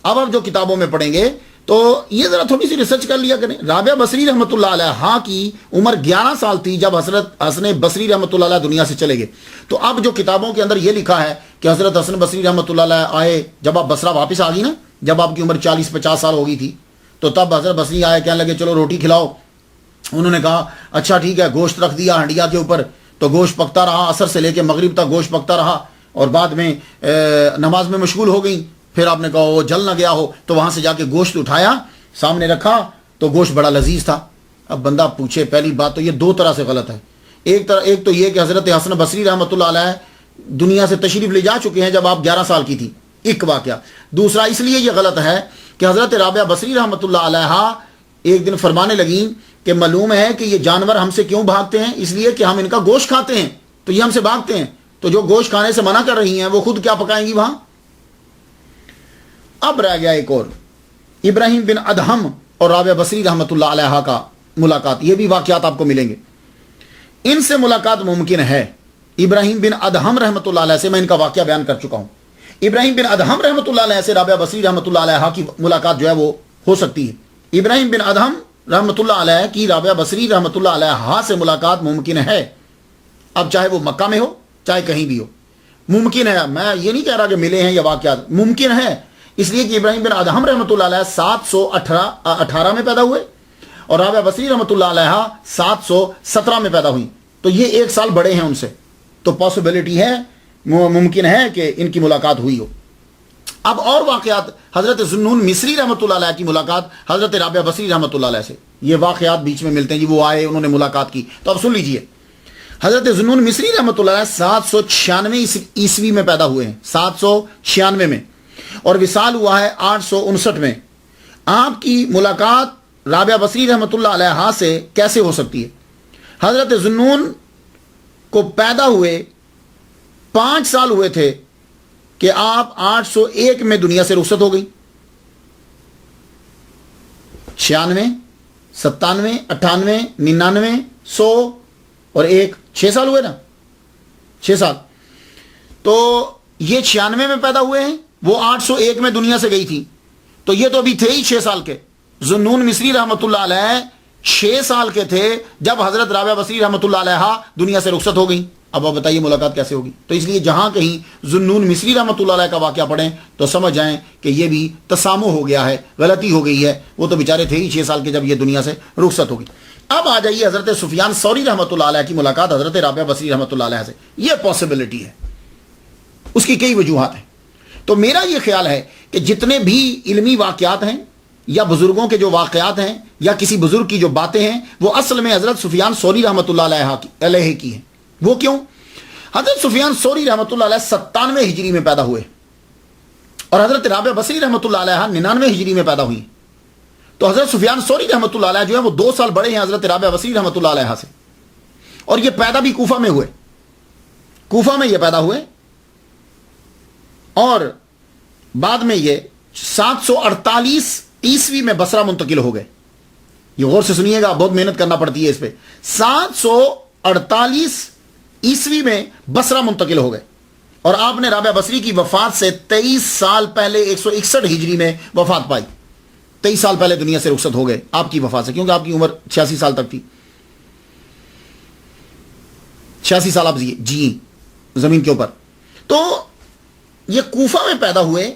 اب آپ جو کتابوں میں پڑھیں گے تو یہ ذرا تھوڑی سی ریسرچ کر لیا کریں۔ رابعہ بصری رحمۃ اللہ علیہ کی عمر 11 سال تھی جب حضرت حسن بصری رحمۃ اللہ علیہ دنیا سے چلے گئے۔ تو اب جو کتابوں کے اندر یہ لکھا ہے کہ حضرت حسن بصری رحمۃ اللہ علیہ آئے جب آپ بصرہ واپس آ گئی نا، جب آپ کی عمر 40-50 سال ہو گئی تھی، تو تب حضرت بصری آئے، کہنے لگے چلو روٹی کھلاؤ۔ انہوں نے کہا اچھا ٹھیک ہے، گوشت رکھ دیا ہنڈیا کے اوپر، تو گوشت پکتا رہا، عصر سے لے کے مغرب تک گوشت پکتا رہا، اور بعد میں نماز میں مشغول ہو گئی۔ پھر آپ نے کہا وہ جل نہ گیا ہو، تو وہاں سے جا کے گوشت اٹھایا، سامنے رکھا، تو گوشت بڑا لذیذ تھا۔ اب بندہ پوچھے، پہلی بات تو یہ 2 طرح سے غلط ہے۔ ایک تو یہ کہ حضرت حسن بصری رحمۃ اللہ علیہ دنیا سے تشریف لے جا چکے ہیں جب آپ 11 سال کی تھی، ایک واقعہ۔ دوسرا اس لیے یہ غلط ہے کہ حضرت رابعہ بصری رحمۃ اللہ علیہ ایک دن فرمانے لگیں کہ معلوم ہے کہ یہ جانور ہم سے کیوں بھاگتے ہیں، اس لیے کہ ہم ان کا گوشت کھاتے ہیں، تو یہ ہم سے بھاگتے ہیں۔ تو جو گوشت کھانے سے منع کر رہی ہیں وہ خود کیا پکائیں گی وہاں؟ اب رہ گیا ایک اور، ابراہیم بن ادہم اور رابعہ بصری رحمۃ اللہ علیہ کا ملاقات۔ یہ بھی واقعات آپ کو ملیں گے، ان سے ملاقات ممکن ہے۔ ابراہیم بن ادہم رحمۃ اللہ علیہ سے میں ان کا واقعہ بیان کر چکا ہوں۔ ابراہیم بن ادہم رحمۃ اللہ علیہ سے رابعہ بصری رحمۃ اللہ علیہ کی ملاقات جو ہے وہ ہو سکتی ہے۔ ابراہیم بن ادہم رحمۃ اللہ علیہ کی رابعہ بصری رحمۃ اللہ علیہ سے ملاقات ممکن ہے۔ اب چاہے وہ مکہ میں ہو چاہے کہیں بھی ہو، ممکن ہے۔ میں یہ نہیں کہہ رہا کہ ملے ہیں یہ واقعات، ممکن ہے، اس لیے کہ ابراہیم بن ادہم رحمۃ اللہ علیہ 718 میں پیدا ہوئے، اور رابعہ بصری رحمۃ اللہ علیہ 717 میں پیدا ہوئی۔ تو یہ 1 سال بڑے ہیں ان سے، تو پاسبلٹی ہے، ممکن ہے کہ ان کی ملاقات ہوئی ہو۔ اب اور واقعات، حضرت ذوالنون مصری رحمۃ اللہ علیہ کی ملاقات حضرت رابعہ بصری رحمۃ اللہ علیہ سے، یہ واقعات بیچ میں ملتے ہیں جی، وہ آئے، انہوں نے ملاقات کی۔ تو اب سن لیجئے، حضرت ذوالنون مصری رحمۃ اللہ علیہ 796 عیسوی میں پیدا ہوئے ہیں، 796 میں، اور وصال ہوا ہے 859 میں۔ آپ کی ملاقات رابعہ بصری رحمۃ اللہ علیہ سے کیسے ہو سکتی ہے؟ حضرت ذوالنون کو پیدا ہوئے 5 سال ہوئے تھے کہ آپ 801 میں دنیا سے رخصت ہو گئی۔ 96 97 98 99 100 اور 6 سال ہوئے نا، 6 سال۔ تو یہ 96 میں پیدا ہوئے ہیں، وہ 801 میں دنیا سے گئی تھی، تو یہ تو ابھی تھے ہی 6 سال کے۔ ذوالنون مصری رحمۃ اللہ علیہ 6 سال کے تھے جب حضرت رابعہ بصری رحمۃ اللہ علیہ دنیا سے رخصت ہو گئی۔ اب آپ بتائیے ملاقات کیسے ہوگی؟ تو اس لیے جہاں کہیں ذوالنون مصری رحمۃ اللہ علیہ کا واقعہ پڑھیں تو سمجھ جائیں کہ یہ بھی تسامح ہو گیا ہے، غلطی ہو گئی ہے، وہ تو بیچارے تھے ہی 6 سال کے جب یہ دنیا سے رخصت ہوگی۔ اب آ جائیے حضرت سفیان ثوری رحمۃ اللہ علیہ کی ملاقات حضرت رابعہ بصری رحمۃ اللہ علیہ سے، یہ پاسبلٹی ہے، اس کی کئی وجوہات ہیں۔ تو میرا یہ خیال ہے کہ جتنے بھی علمی واقعات ہیں یا بزرگوں کے جو واقعات ہیں یا کسی بزرگ کی جو باتیں ہیں وہ اصل میں حضرت سفیان ثوری رحمۃ اللہ علیہ کی ہیں. وہ کیوں؟ حضرت سفیان ثوری رحمۃ اللہ علیہ 97 ہجری میں پیدا ہوئے اور حضرت رابعہ بصری رحمۃ اللہ علیہ 99 ہجری میں پیدا ہوئی. تو حضرت سفیان ثوری رحمۃ اللہ علیہ جو ہے وہ 2 سال بڑے ہیں حضرت رابعہ بصری رحمۃ اللہ علیہ سے. اور یہ پیدا بھی کوفہ میں ہوئے، کوفہ میں یہ پیدا ہوئے اور بعد میں یہ 748 عیسوی میں بصرہ منتقل ہو گئے. یہ غور سے سنیے گا، بہت محنت کرنا پڑتی ہے اس پہ. 748 عیسوی میں بصرہ منتقل ہو گئے اور آپ نے رابعہ بصری کی وفات سے 23 سال پہلے 161 ہجری میں وفات پائی. 23 سال پہلے دنیا سے رخصت ہو گئے آپ کی وفات سے، کیونکہ آپ کی عمر 86 سال تک تھی. 86 سال آپ جی زمین کے اوپر. تو یہ کوفہ میں پیدا ہوئے،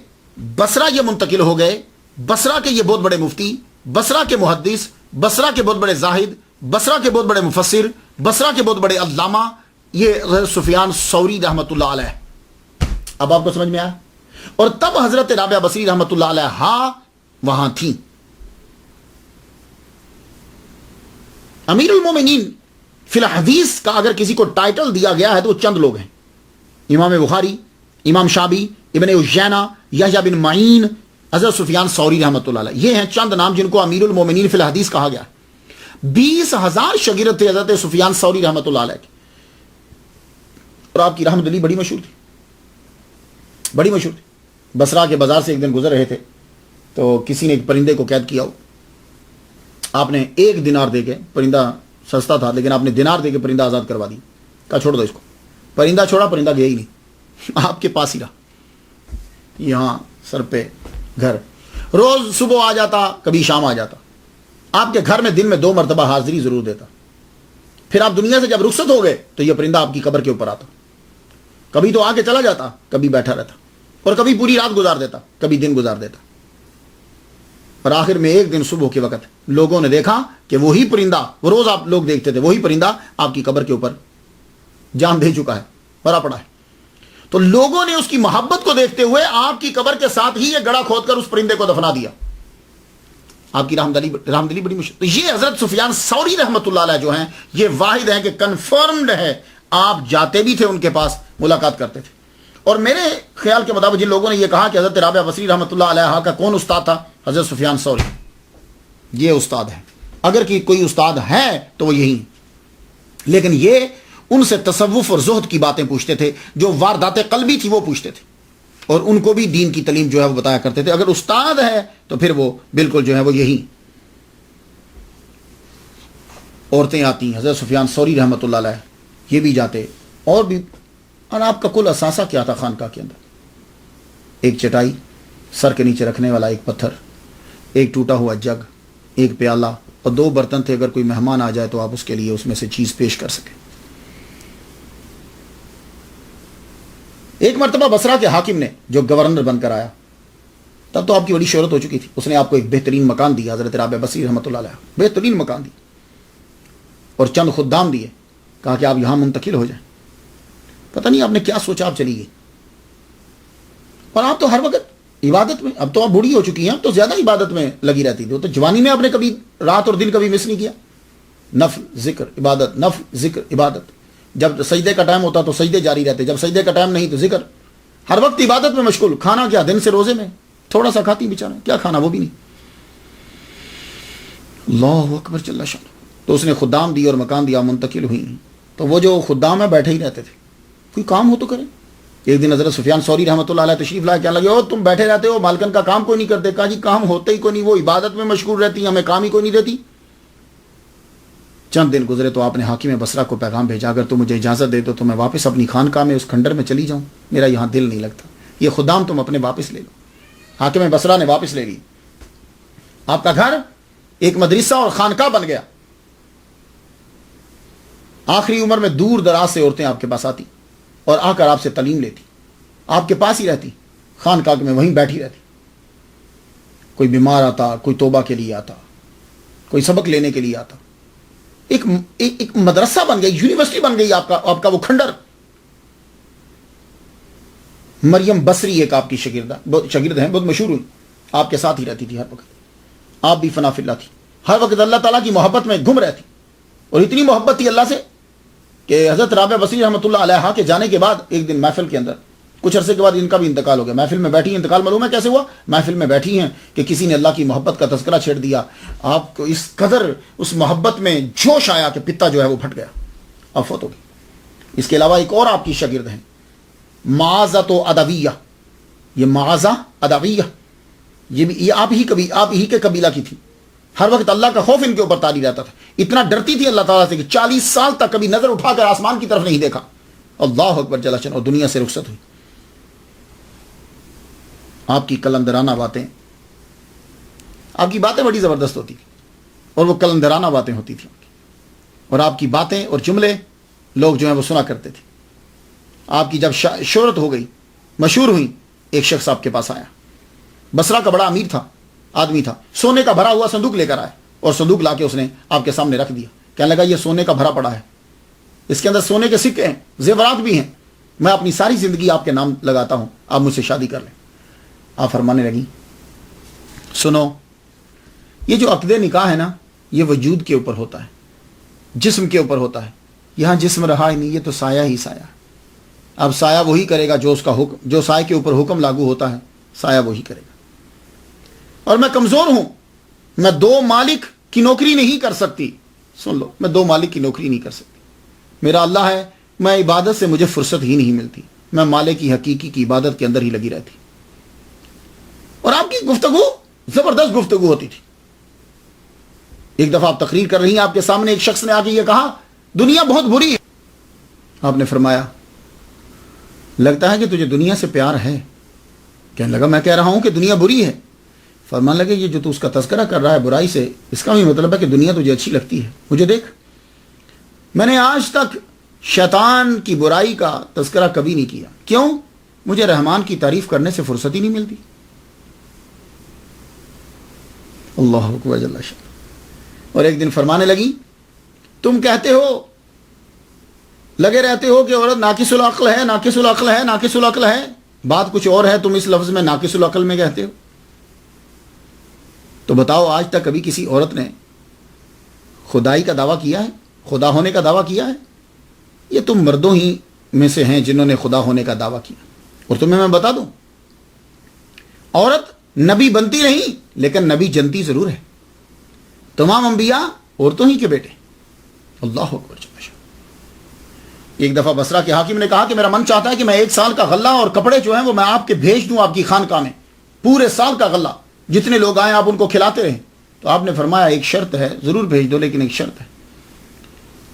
بصرہ یہ منتقل ہو گئے. بصرہ کے یہ بہت بڑے مفتی، بصرہ کے محدث، بصرہ کے بہت بڑے زاہد، بصرہ کے بہت بڑے مفسر، بصرہ کے بہت بڑے علامہ، یہ حضرت سفیان ثوری رحمۃ اللہ علیہ. اب آپ کو سمجھ میں آیا؟ اور تب حضرت رابعہ بصری رحمۃ اللہ علیہ وہاں تھیں. امیر المومنین فی الحدیث کا اگر کسی کو ٹائٹل دیا گیا ہے تو وہ چند لوگ ہیں. امام بخاری، امام شابی، ابن عجینہ، یحییٰ بن معین، حضرت سفیان ثوری رحمۃ اللہ علیہ. یہ ہیں چند نام جن کو امیر المومنین فی الحدیث کہا گیا. 20,000 شاگرد تھے حضرت سفیان ثوری رحمۃ اللہ علیہ کے. اور آپ کی رحمت دلی بڑی مشہور تھی، بڑی مشہور تھی. بصرہ کے بازار سے ایک دن گزر رہے تھے تو کسی نے ایک پرندے کو قید کیا ہو. آپ نے 1 دینار دے کے، پرندہ سستا تھا لیکن آپ نے دینار دے کے پرندہ آزاد کروا دی. کہا چھوڑ دو اس کو. پرندہ چھوڑا، پرندہ گیا ہی نہیں، آپ کے پاس ہی رہا، یہاں سر پہ گھر. روز صبح آ جاتا، کبھی شام آ جاتا. آپ کے گھر میں دن میں 2 مرتبہ حاضری ضرور دیتا. پھر آپ دنیا سے جب رخصت ہو گئے تو یہ پرندہ آپ کی قبر کے اوپر آتا. کبھی تو آ کے چلا جاتا، کبھی بیٹھا رہتا، اور کبھی پوری رات گزار دیتا، کبھی دن گزار دیتا. اور آخر میں ایک دن صبح کے وقت لوگوں نے دیکھا کہ وہی پرندہ، وہ روز آپ لوگ دیکھتے تھے، وہی پرندہ آپ کی قبر کے اوپر جان دے چکا ہے، مرا پڑا ہے. تو لوگوں نے اس کی محبت کو دیکھتے ہوئے آپ کی قبر کے ساتھ ہی یہ گڑھا کھود کر اس پرندے کو دفنا دیا. آپ کی رحمدلی بڑی مشکل. تو یہ حضرت سفیان ثوری رحمۃ اللہ علیہ جو ہیں یہ واحد ہیں کہ کنفرمڈ ہے، آپ جاتے بھی تھے ان کے پاس، ملاقات کرتے تھے. اور میرے خیال کے مطابق جن لوگوں نے یہ کہا کہ حضرت رابعہ بصری رحمۃ اللہ علیہ کا کون استاد تھا، حضرت سفیان ثوری، یہ استاد ہے. اگر کہ کوئی استاد ہے تو وہ یہی. لیکن یہ ان سے تصوف اور زہد کی باتیں پوچھتے تھے، جو واردات قلبی تھی وہ پوچھتے تھے، اور ان کو بھی دین کی تعلیم جو ہے وہ بتایا کرتے تھے. اگر استاد ہے تو پھر وہ بالکل جو ہے وہ یہی. عورتیں آتی، حضرت سفیان ثوری رحمۃ اللہ علیہ یہ بھی جاتے. اور بھی. اور آپ کا کل اثاثہ کیا تھا خانقاہ کے اندر؟ ایک چٹائی، سر کے نیچے رکھنے والا ایک پتھر، ایک ٹوٹا ہوا جگ، ایک پیالہ اور 2 برتن تھے. اگر کوئی مہمان آ جائے تو آپ اس کے لیے اس میں سے چیز پیش کر سکیں. ایک مرتبہ بصرہ کے حاکم نے جو گورنر بن کر آیا، تب تو آپ کی بڑی شہرت ہو چکی تھی، اس نے آپ کو ایک بہترین مکان دیا، حضرت رابعہ بصری رحمۃ اللہ علیہ، بہترین مکان دی اور چند خدام دیے. کہا کہ آپ یہاں منتقل ہو جائیں. پتہ نہیں آپ نے کیا سوچا، آپ چلی گئی. اور آپ تو ہر وقت عبادت میں، اب تو آپ بوڑھی ہو چکی ہیں، اب تو زیادہ عبادت میں لگی رہتی تھی. تو جوانی میں آپ نے کبھی رات اور دن کبھی مس نہیں کیا. نفل ذکر عبادت، نفل ذکر عبادت. جب سجدے کا ٹائم ہوتا تو سجدے جاری رہتے، جب سجدے کا ٹائم نہیں تو ذکر. ہر وقت عبادت میں مشغول. کھانا کیا، دن سے روزے میں تھوڑا سا کھاتی بیچارہ، کیا کھانا وہ بھی نہیں. اللہ اکبر جل شان. تو اس نے خدام دی اور مکان دیا، منتقل ہوئی. تو وہ جو خدام ہیں بیٹھے ہی رہتے تھے، کوئی کام ہو تو کریں. ایک دن حضرت سفیان ثوری رحمۃ اللہ علیہ تشریف لائے، کہنے لگے او تم بیٹھے رہتے ہو، مالکن کا کام کوئی نہیں کرتے. کہا جی کام ہوتا ہی کوئی نہیں، وہ عبادت میں مشغول رہتی ہیں، ہمیں کام ہی کوئی نہیں دیتی. چند دن گزرے تو آپ نے حاکم بصرہ کو پیغام بھیجا، اگر تم مجھے اجازت دے تو میں واپس اپنی خانقاہ میں اس کھنڈر میں چلی جاؤں، میرا یہاں دل نہیں لگتا، یہ خدام تم اپنے واپس لے لو. حاکم بصرہ نے واپس لے لی. آپ کا گھر ایک مدرسہ اور خانقاہ بن گیا. آخری عمر میں دور دراز سے عورتیں آپ کے پاس آتی اور آ کر آپ سے تعلیم لیتی، آپ کے پاس ہی رہتی، خانقاہ میں وہیں بیٹھی رہتی. کوئی بیمار آتا، کوئی توبہ کے لیے آتا، کوئی سبق لینے کے لیے آتا. ایک مدرسہ بن گئی، یونیورسٹی بن گئی آپ کا وہ کھنڈر. مریم بصری ایک آپ کی شاگرد ہیں، بہت مشہور ہوئی، آپ کے ساتھ ہی رہتی تھی ہر وقت. آپ بھی فنا فی اللہ تھی، ہر وقت اللہ تعالیٰ کی محبت میں گم رہتی، اور اتنی محبت تھی اللہ سے کہ حضرت رابعہ بصری رحمۃ اللہ علیہ کے جانے کے بعد ایک دن محفل کے اندر کچھ عرصے کے بعد ان کا بھی انتقال ہو گیا، محفل میں بیٹھی، انتقال معلوم ہے کیسے ہوا، محفل میں بیٹھی ہیں کہ کسی نے اللہ کی محبت کا تذکرہ چھیڑ دیا، آپ کو اس قدر اس محبت میں جوش آیا کہ پتا جو ہے وہ پھٹ گیا، اب فوت ہو گئی۔ اس کے علاوہ ایک اور آپ کی شاگرد ہیں معاذۃ ادویہ، یہ معاذہ ادویہ، یہ آپ ہی کے قبیلہ کی تھی، ہر وقت اللہ کا خوف ان کے اوپر طاری رہتا تھا، اتنا ڈرتی تھی اللہ تعالیٰ سے کہ 40 سال تک کبھی نظر اٹھا کر آسمان کی طرف نہیں دیکھا، اللہ اکبر جل شانہ، اور دنیا سے رخصت ہوئی۔ آپ کی کلندرانہ باتیں، آپ کی باتیں بڑی زبردست ہوتی تھی، اور وہ کلندرانہ باتیں ہوتی تھیں، اور آپ کی باتیں اور جملے لوگ جو ہیں وہ سنا کرتے تھے۔ آپ کی جب شہرت ہو گئی، مشہور ہوئی، ایک شخص آپ کے پاس آیا، بصرہ کا بڑا امیر تھا، آدمی تھا، سونے کا بھرا ہوا صندوق لے کر آیا، اور صندوق لا کے اس نے آپ کے سامنے رکھ دیا، کہنے لگا یہ سونے کا بھرا پڑا ہے، اس کے اندر سونے کے سکے ہیں، زیورات بھی ہیں، میں اپنی ساری زندگی آپ کے نام لگاتا ہوں، آپ مجھ سے شادی کر لیں۔ آپ فرمانے لگی سنو، یہ جو عقد نکاح ہے نا، یہ وجود کے اوپر ہوتا ہے، جسم کے اوپر ہوتا ہے، یہاں جسم رہا ہی نہیں، یہ تو سایہ ہی سایہ ہے، اب سایہ وہی کرے گا جو اس کا حکم، جو سایہ کے اوپر حکم لاگو ہوتا ہے، سایہ وہی کرے گا، اور میں کمزور ہوں، میں 2 مالک کی نوکری نہیں کر سکتی، سن لو، میں 2 مالک کی نوکری نہیں کر سکتی، میرا اللہ ہے، میں عبادت سے مجھے فرصت ہی نہیں ملتی، میں مالک کی حقیقی کی عبادت کے اندر ہی لگی رہتی۔ اور آپ کی گفتگو زبردست گفتگو ہوتی تھی۔ ایک دفعہ آپ تقریر کر رہی ہیں، آپ کے سامنے ایک شخص نے آ کے یہ کہا دنیا بہت بری ہے، آپ نے فرمایا لگتا ہے کہ تجھے دنیا سے پیار ہے، کہنے لگا میں کہہ رہا ہوں کہ دنیا بری ہے، فرمانے لگے یہ جو تو اس کا تذکرہ کر رہا ہے برائی سے، اس کا بھی مطلب ہے کہ دنیا تجھے اچھی لگتی ہے، مجھے دیکھ، میں نے آج تک شیطان کی برائی کا تذکرہ کبھی نہیں کیا، کیوں؟ مجھے رحمان کی تعریف کرنے سے فرصت ہی نہیں ملتی۔ اللہ اکبر جل شانہ۔ اور ایک دن فرمانے لگی تم کہتے ہو، لگے رہتے ہو کہ عورت ناقص العقل ہے، ناقص العقل ہے، ناقص العقل ہے، بات کچھ اور ہے، تم اس لفظ میں ناقص العقل میں کہتے ہو، تو بتاؤ آج تک کبھی کسی عورت نے خدائی کا دعویٰ کیا ہے، خدا ہونے کا دعویٰ کیا ہے؟ یہ تم مردوں ہی میں سے ہیں جنہوں نے خدا ہونے کا دعویٰ کیا۔ اور تمہیں میں بتا دوں، عورت نبی بنتی نہیں لیکن نبی جنتی ضرور ہے، تمام انبیاء عورتوں ہی کے بیٹے۔ اللہ اکبر۔ ایک دفعہ بصرہ کے حاکم نے کہا کہ میرا من چاہتا ہے کہ میں 1 سال کا غلہ اور کپڑے جو ہیں وہ میں آپ کے بھیج دوں آپ کی خانقاہ میں، پورے سال کا غلہ، جتنے لوگ آئیں آپ ان کو کھلاتے رہیں۔ تو آپ نے فرمایا ایک شرط ہے، ضرور بھیج دو، لیکن ایک شرط ہے،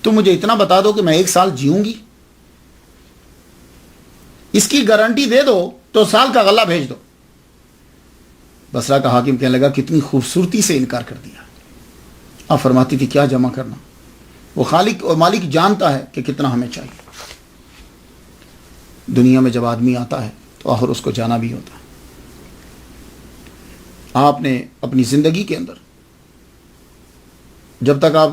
تم مجھے اتنا بتا دو کہ میں 1 سال جیوں گی، اس کی گارنٹی دے دو تو سال کا غلہ بھیج دو۔ بصرہ کا حاکم کہنے لگا کتنی خوبصورتی سے انکار کر دیا۔ آپ فرماتی تھی کیا جمع کرنا، وہ خالق اور مالک جانتا ہے کہ کتنا ہمیں چاہیے۔ دنیا میں جب آدمی آتا ہے تو آخر اس کو جانا بھی ہوتا ہے۔ آپ نے اپنی زندگی کے اندر جب تک آپ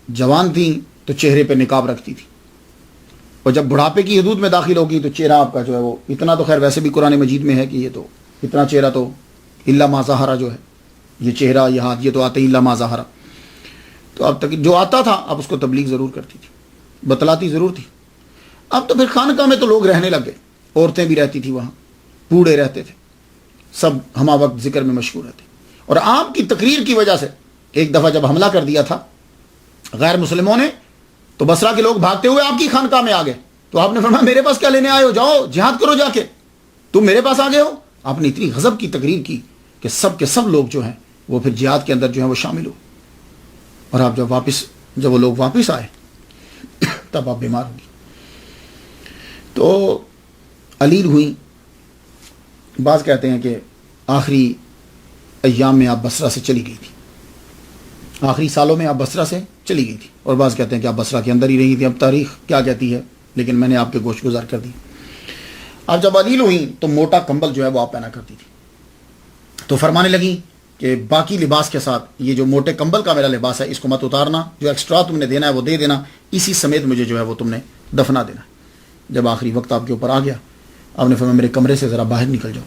جوان تھیں تو چہرے پہ نقاب رکھتی تھی، اور جب بڑھاپے کی حدود میں داخل ہوگی تو چہرہ آپ کا جو ہے وہ اتنا، تو خیر ویسے بھی قرآن مجید میں ہے کہ یہ تو اتنا چہرہ تو الا ما ظہر جو ہے، یہ چہرہ یہ ہاتھ یہ تو آتے ہی الا ما ظہر، تو اب تک جو آتا تھا آپ اس کو تبلیغ ضرور کرتی تھی، بتلاتی ضرور تھی۔ اب تو پھر خانقاہ میں تو لوگ رہنے لگ گئے، عورتیں بھی رہتی تھی وہاں، بوڑھے رہتے تھے، سب ہمہ وقت ذکر میں مشغول رہتے، اور آپ کی تقریر کی وجہ سے ایک دفعہ جب حملہ کر دیا تھا غیر مسلموں نے، تو بصرہ کے لوگ بھاگتے ہوئے آپ کی خانقاہ میں آ گئے، تو آپ نے فرمایا میرے پاس کیا لینے آئے ہو، جاؤ جہاد کرو جا کے، تم میرے پاس آ گئے ہو۔ آپ نے اتنی غضب کی تقریر کی کہ سب کے سب لوگ جو ہیں وہ پھر جہاد کے اندر جو ہیں وہ شامل ہو، اور آپ جب وہ لوگ واپس آئے تب آپ بیمار ہوگی، تو علیر ہوئی۔ بعض کہتے ہیں کہ آخری ایام میں آپ بصرہ سے چلی گئی تھی، آخری سالوں میں آپ بصرہ سے چلی گئی تھی، اور بعض کہتے ہیں کہ آپ بصرہ کے اندر ہی رہی تھی، اب تاریخ کیا کہتی ہے، لیکن میں نے آپ کے گوشت گزار کر دی۔ آپ جب علیل ہوئیں تو موٹا کمبل جو ہے وہ آپ پہنا کرتی تھی، تو فرمانے لگیں کہ باقی لباس کے ساتھ یہ جو موٹے کمبل کا میرا لباس ہے اس کو مت اتارنا، جو ایکسٹرا تم نے دینا ہے وہ دے دینا، اسی سمیت مجھے جو ہے وہ تم نے دفنا دینا۔ جب آخری وقت آپ کے اوپر آ گیا، آپ نے فرمایا میرے کمرے سے ذرا باہر نکل جاؤ،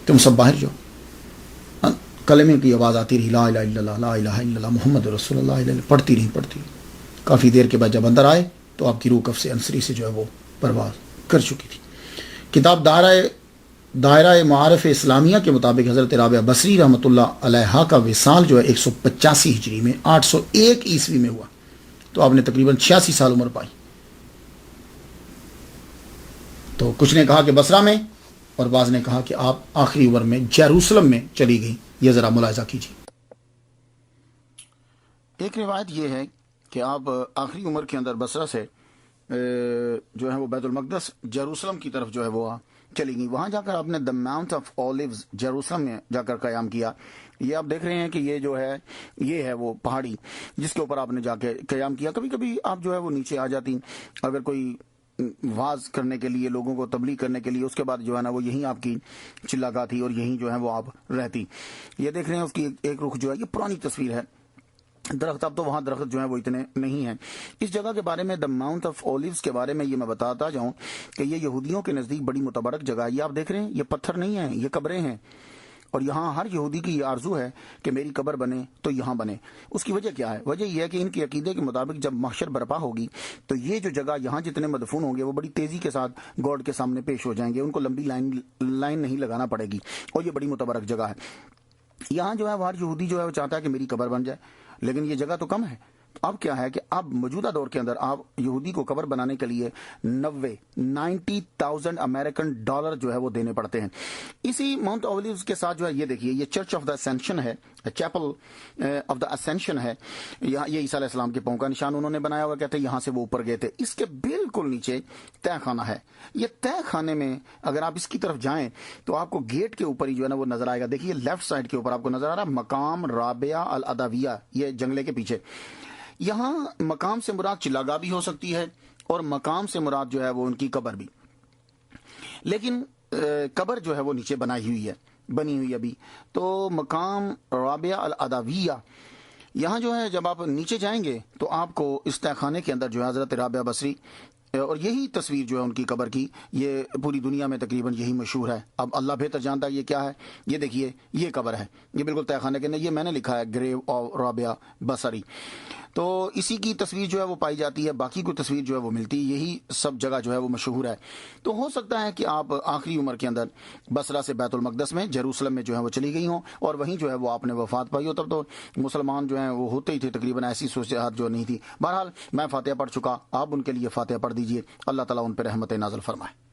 تم سب باہر جاؤ، کلمے کی آواز آتی رہی، لا الہ الا اللہ لا الہ الا اللہ محمد رسول اللہ، پڑھتی رہی۔ کافی دیر کے بعد جب اندر آئے تو آپ کی روح کف سے انصری سے جو ہے وہ پرواز کر چکی تھی۔ کتاب دائرہ معارف اسلامیہ کے مطابق حضرت رابعہ بصری رحمۃ اللہ علیہا کا وصال جو ہے 185 ہجری میں 801 عیسوی میں ہوا، تو آپ نے تقریباً 86 سال عمر پائی۔ تو کچھ نے کہا کہ بصرہ میں، اور بعض نے کہا کہ آپ آخری عمر میں جیروسلم میں چلی گئی۔ یہ ذرا ملاحظہ کیجیے۔ ایک روایت یہ ہے کہ آپ آخری عمر کے اندر بصرہ سے جو ہے وہ بیت المقدس جیروسلم کی طرف جو ہے وہ چلی گئی۔ وہاں جا کر آپ نے دا ماؤنٹ آف اولیوز جیروسلم میں جا کر قیام کیا۔ یہ آپ دیکھ رہے ہیں کہ یہ جو ہے یہ ہے وہ پہاڑی جس کے اوپر آپ نے جا کے قیام کیا۔ کبھی کبھی آپ جو ہے وہ نیچے آ جاتی، اگر کوئی واز کرنے کے لیے، لوگوں کو تبلیغ کرنے کے لیے، اس کے بعد جو ہے نا وہ یہیں آپ کی چلا گاہ تھی اور یہیں جو ہے وہ آپ رہتی۔ یہ دیکھ رہے ہیں اس کی ایک رخ جو ہے، یہ پرانی تصویر ہے۔ درخت، اب تو وہاں درخت جو ہے وہ اتنے نہیں ہیں۔ اس جگہ کے بارے میں دا ماؤنٹ آف اولیوز کے بارے میں یہ میں بتاتا جاؤں کہ یہ یہودیوں کے نزدیک بڑی متبرک جگہ ہے۔ یہ آپ دیکھ رہے ہیں، یہ پتھر نہیں ہیں، یہ قبریں ہیں، اور یہاں ہر یہودی کی یہ آرزو ہے کہ میری قبر بنے تو یہاں بنے۔ اس کی وجہ کیا ہے؟ وجہ یہ ہے کہ ان کے عقیدے کے مطابق جب محشر برپا ہوگی تو یہ جو جگہ یہاں جتنے مدفون ہوں گے وہ بڑی تیزی کے ساتھ گاڈ کے سامنے پیش ہو جائیں گے، ان کو لمبی لائن نہیں لگانا پڑے گی، اور یہ بڑی متبرک جگہ ہے۔ یہاں جو ہے وہ ہر یہودی جو ہے وہ چاہتا ہے کہ میری قبر بن جائے، لیکن یہ جگہ تو کم ہے۔ اب کیا ہے کہ اب موجودہ دور کے اندر آپ یہودی کو قبر بنانے کے لیے 90,000 امریکن ڈالر جو ہے وہ دینے پڑتے ہیں۔ اسی ماؤنٹ اولیوز کے ساتھ جو ہے یہ دیکھیے، یہ چرچ آف دا اسینشن ہے، چیپل آف دا اسینشن ہے۔ یہاں یہ عیسیٰ علیہ السلام کے پاؤں کا نشان انہوں نے بنایا ہوا، کہتے ہیں یہاں سے وہ اوپر گئے تھے۔ اس کے بالکل نیچے تہ خانہ ہے۔ یہ تہ خانے میں اگر آپ اس کی طرف جائیں تو آپ کو گیٹ کے اوپر ہی جو ہے نا وہ نظر آئے گا۔ دیکھیے لیفٹ سائڈ کے اوپر آپ کو نظر آ رہا ہے مقام رابعہ العدویہ، یہ جنگلے کے پیچھے۔ یہاں مقام سے مراد چلاگاہ بھی ہو سکتی ہے، اور مقام سے مراد جو ہے وہ ان کی قبر بھی، لیکن قبر جو ہے وہ نیچے بنی ہوئی ابھی۔ تو مقام رابعہ العدویہ، یہاں جو ہے جب آپ نیچے جائیں گے تو آپ کو اس تہ خانے کے اندر جو ہے حضرت رابعہ بصری، اور یہی تصویر جو ہے ان کی قبر کی، یہ پوری دنیا میں تقریباً یہی مشہور ہے۔ اب اللہ بہتر جانتا ہے یہ کیا ہے۔ یہ دیکھیے یہ قبر ہے، یہ بالکل تہ خانے کے اندر، یہ میں نے لکھا ہے گریو آف رابعہ بصری۔ تو اسی کی تصویر جو ہے وہ پائی جاتی ہے، باقی کوئی تصویر جو ہے وہ ملتی، یہی سب جگہ جو ہے وہ مشہور ہے۔ تو ہو سکتا ہے کہ آپ آخری عمر کے اندر بصرہ سے بیت المقدس میں جیروسلم میں جو ہے وہ چلی گئی ہوں، اور وہیں جو ہے وہ آپ نے وفات پائی ہو۔ تب تو مسلمان جو ہیں وہ ہوتے ہی تھے تقریباً، ایسی صورتحال جو نہیں تھی۔ بہرحال میں فاتحہ پڑھ چکا، آپ ان کے لیے فاتحہ پڑھ دیجئے، اللہ تعالیٰ ان پہ رحمت نازل فرمائے۔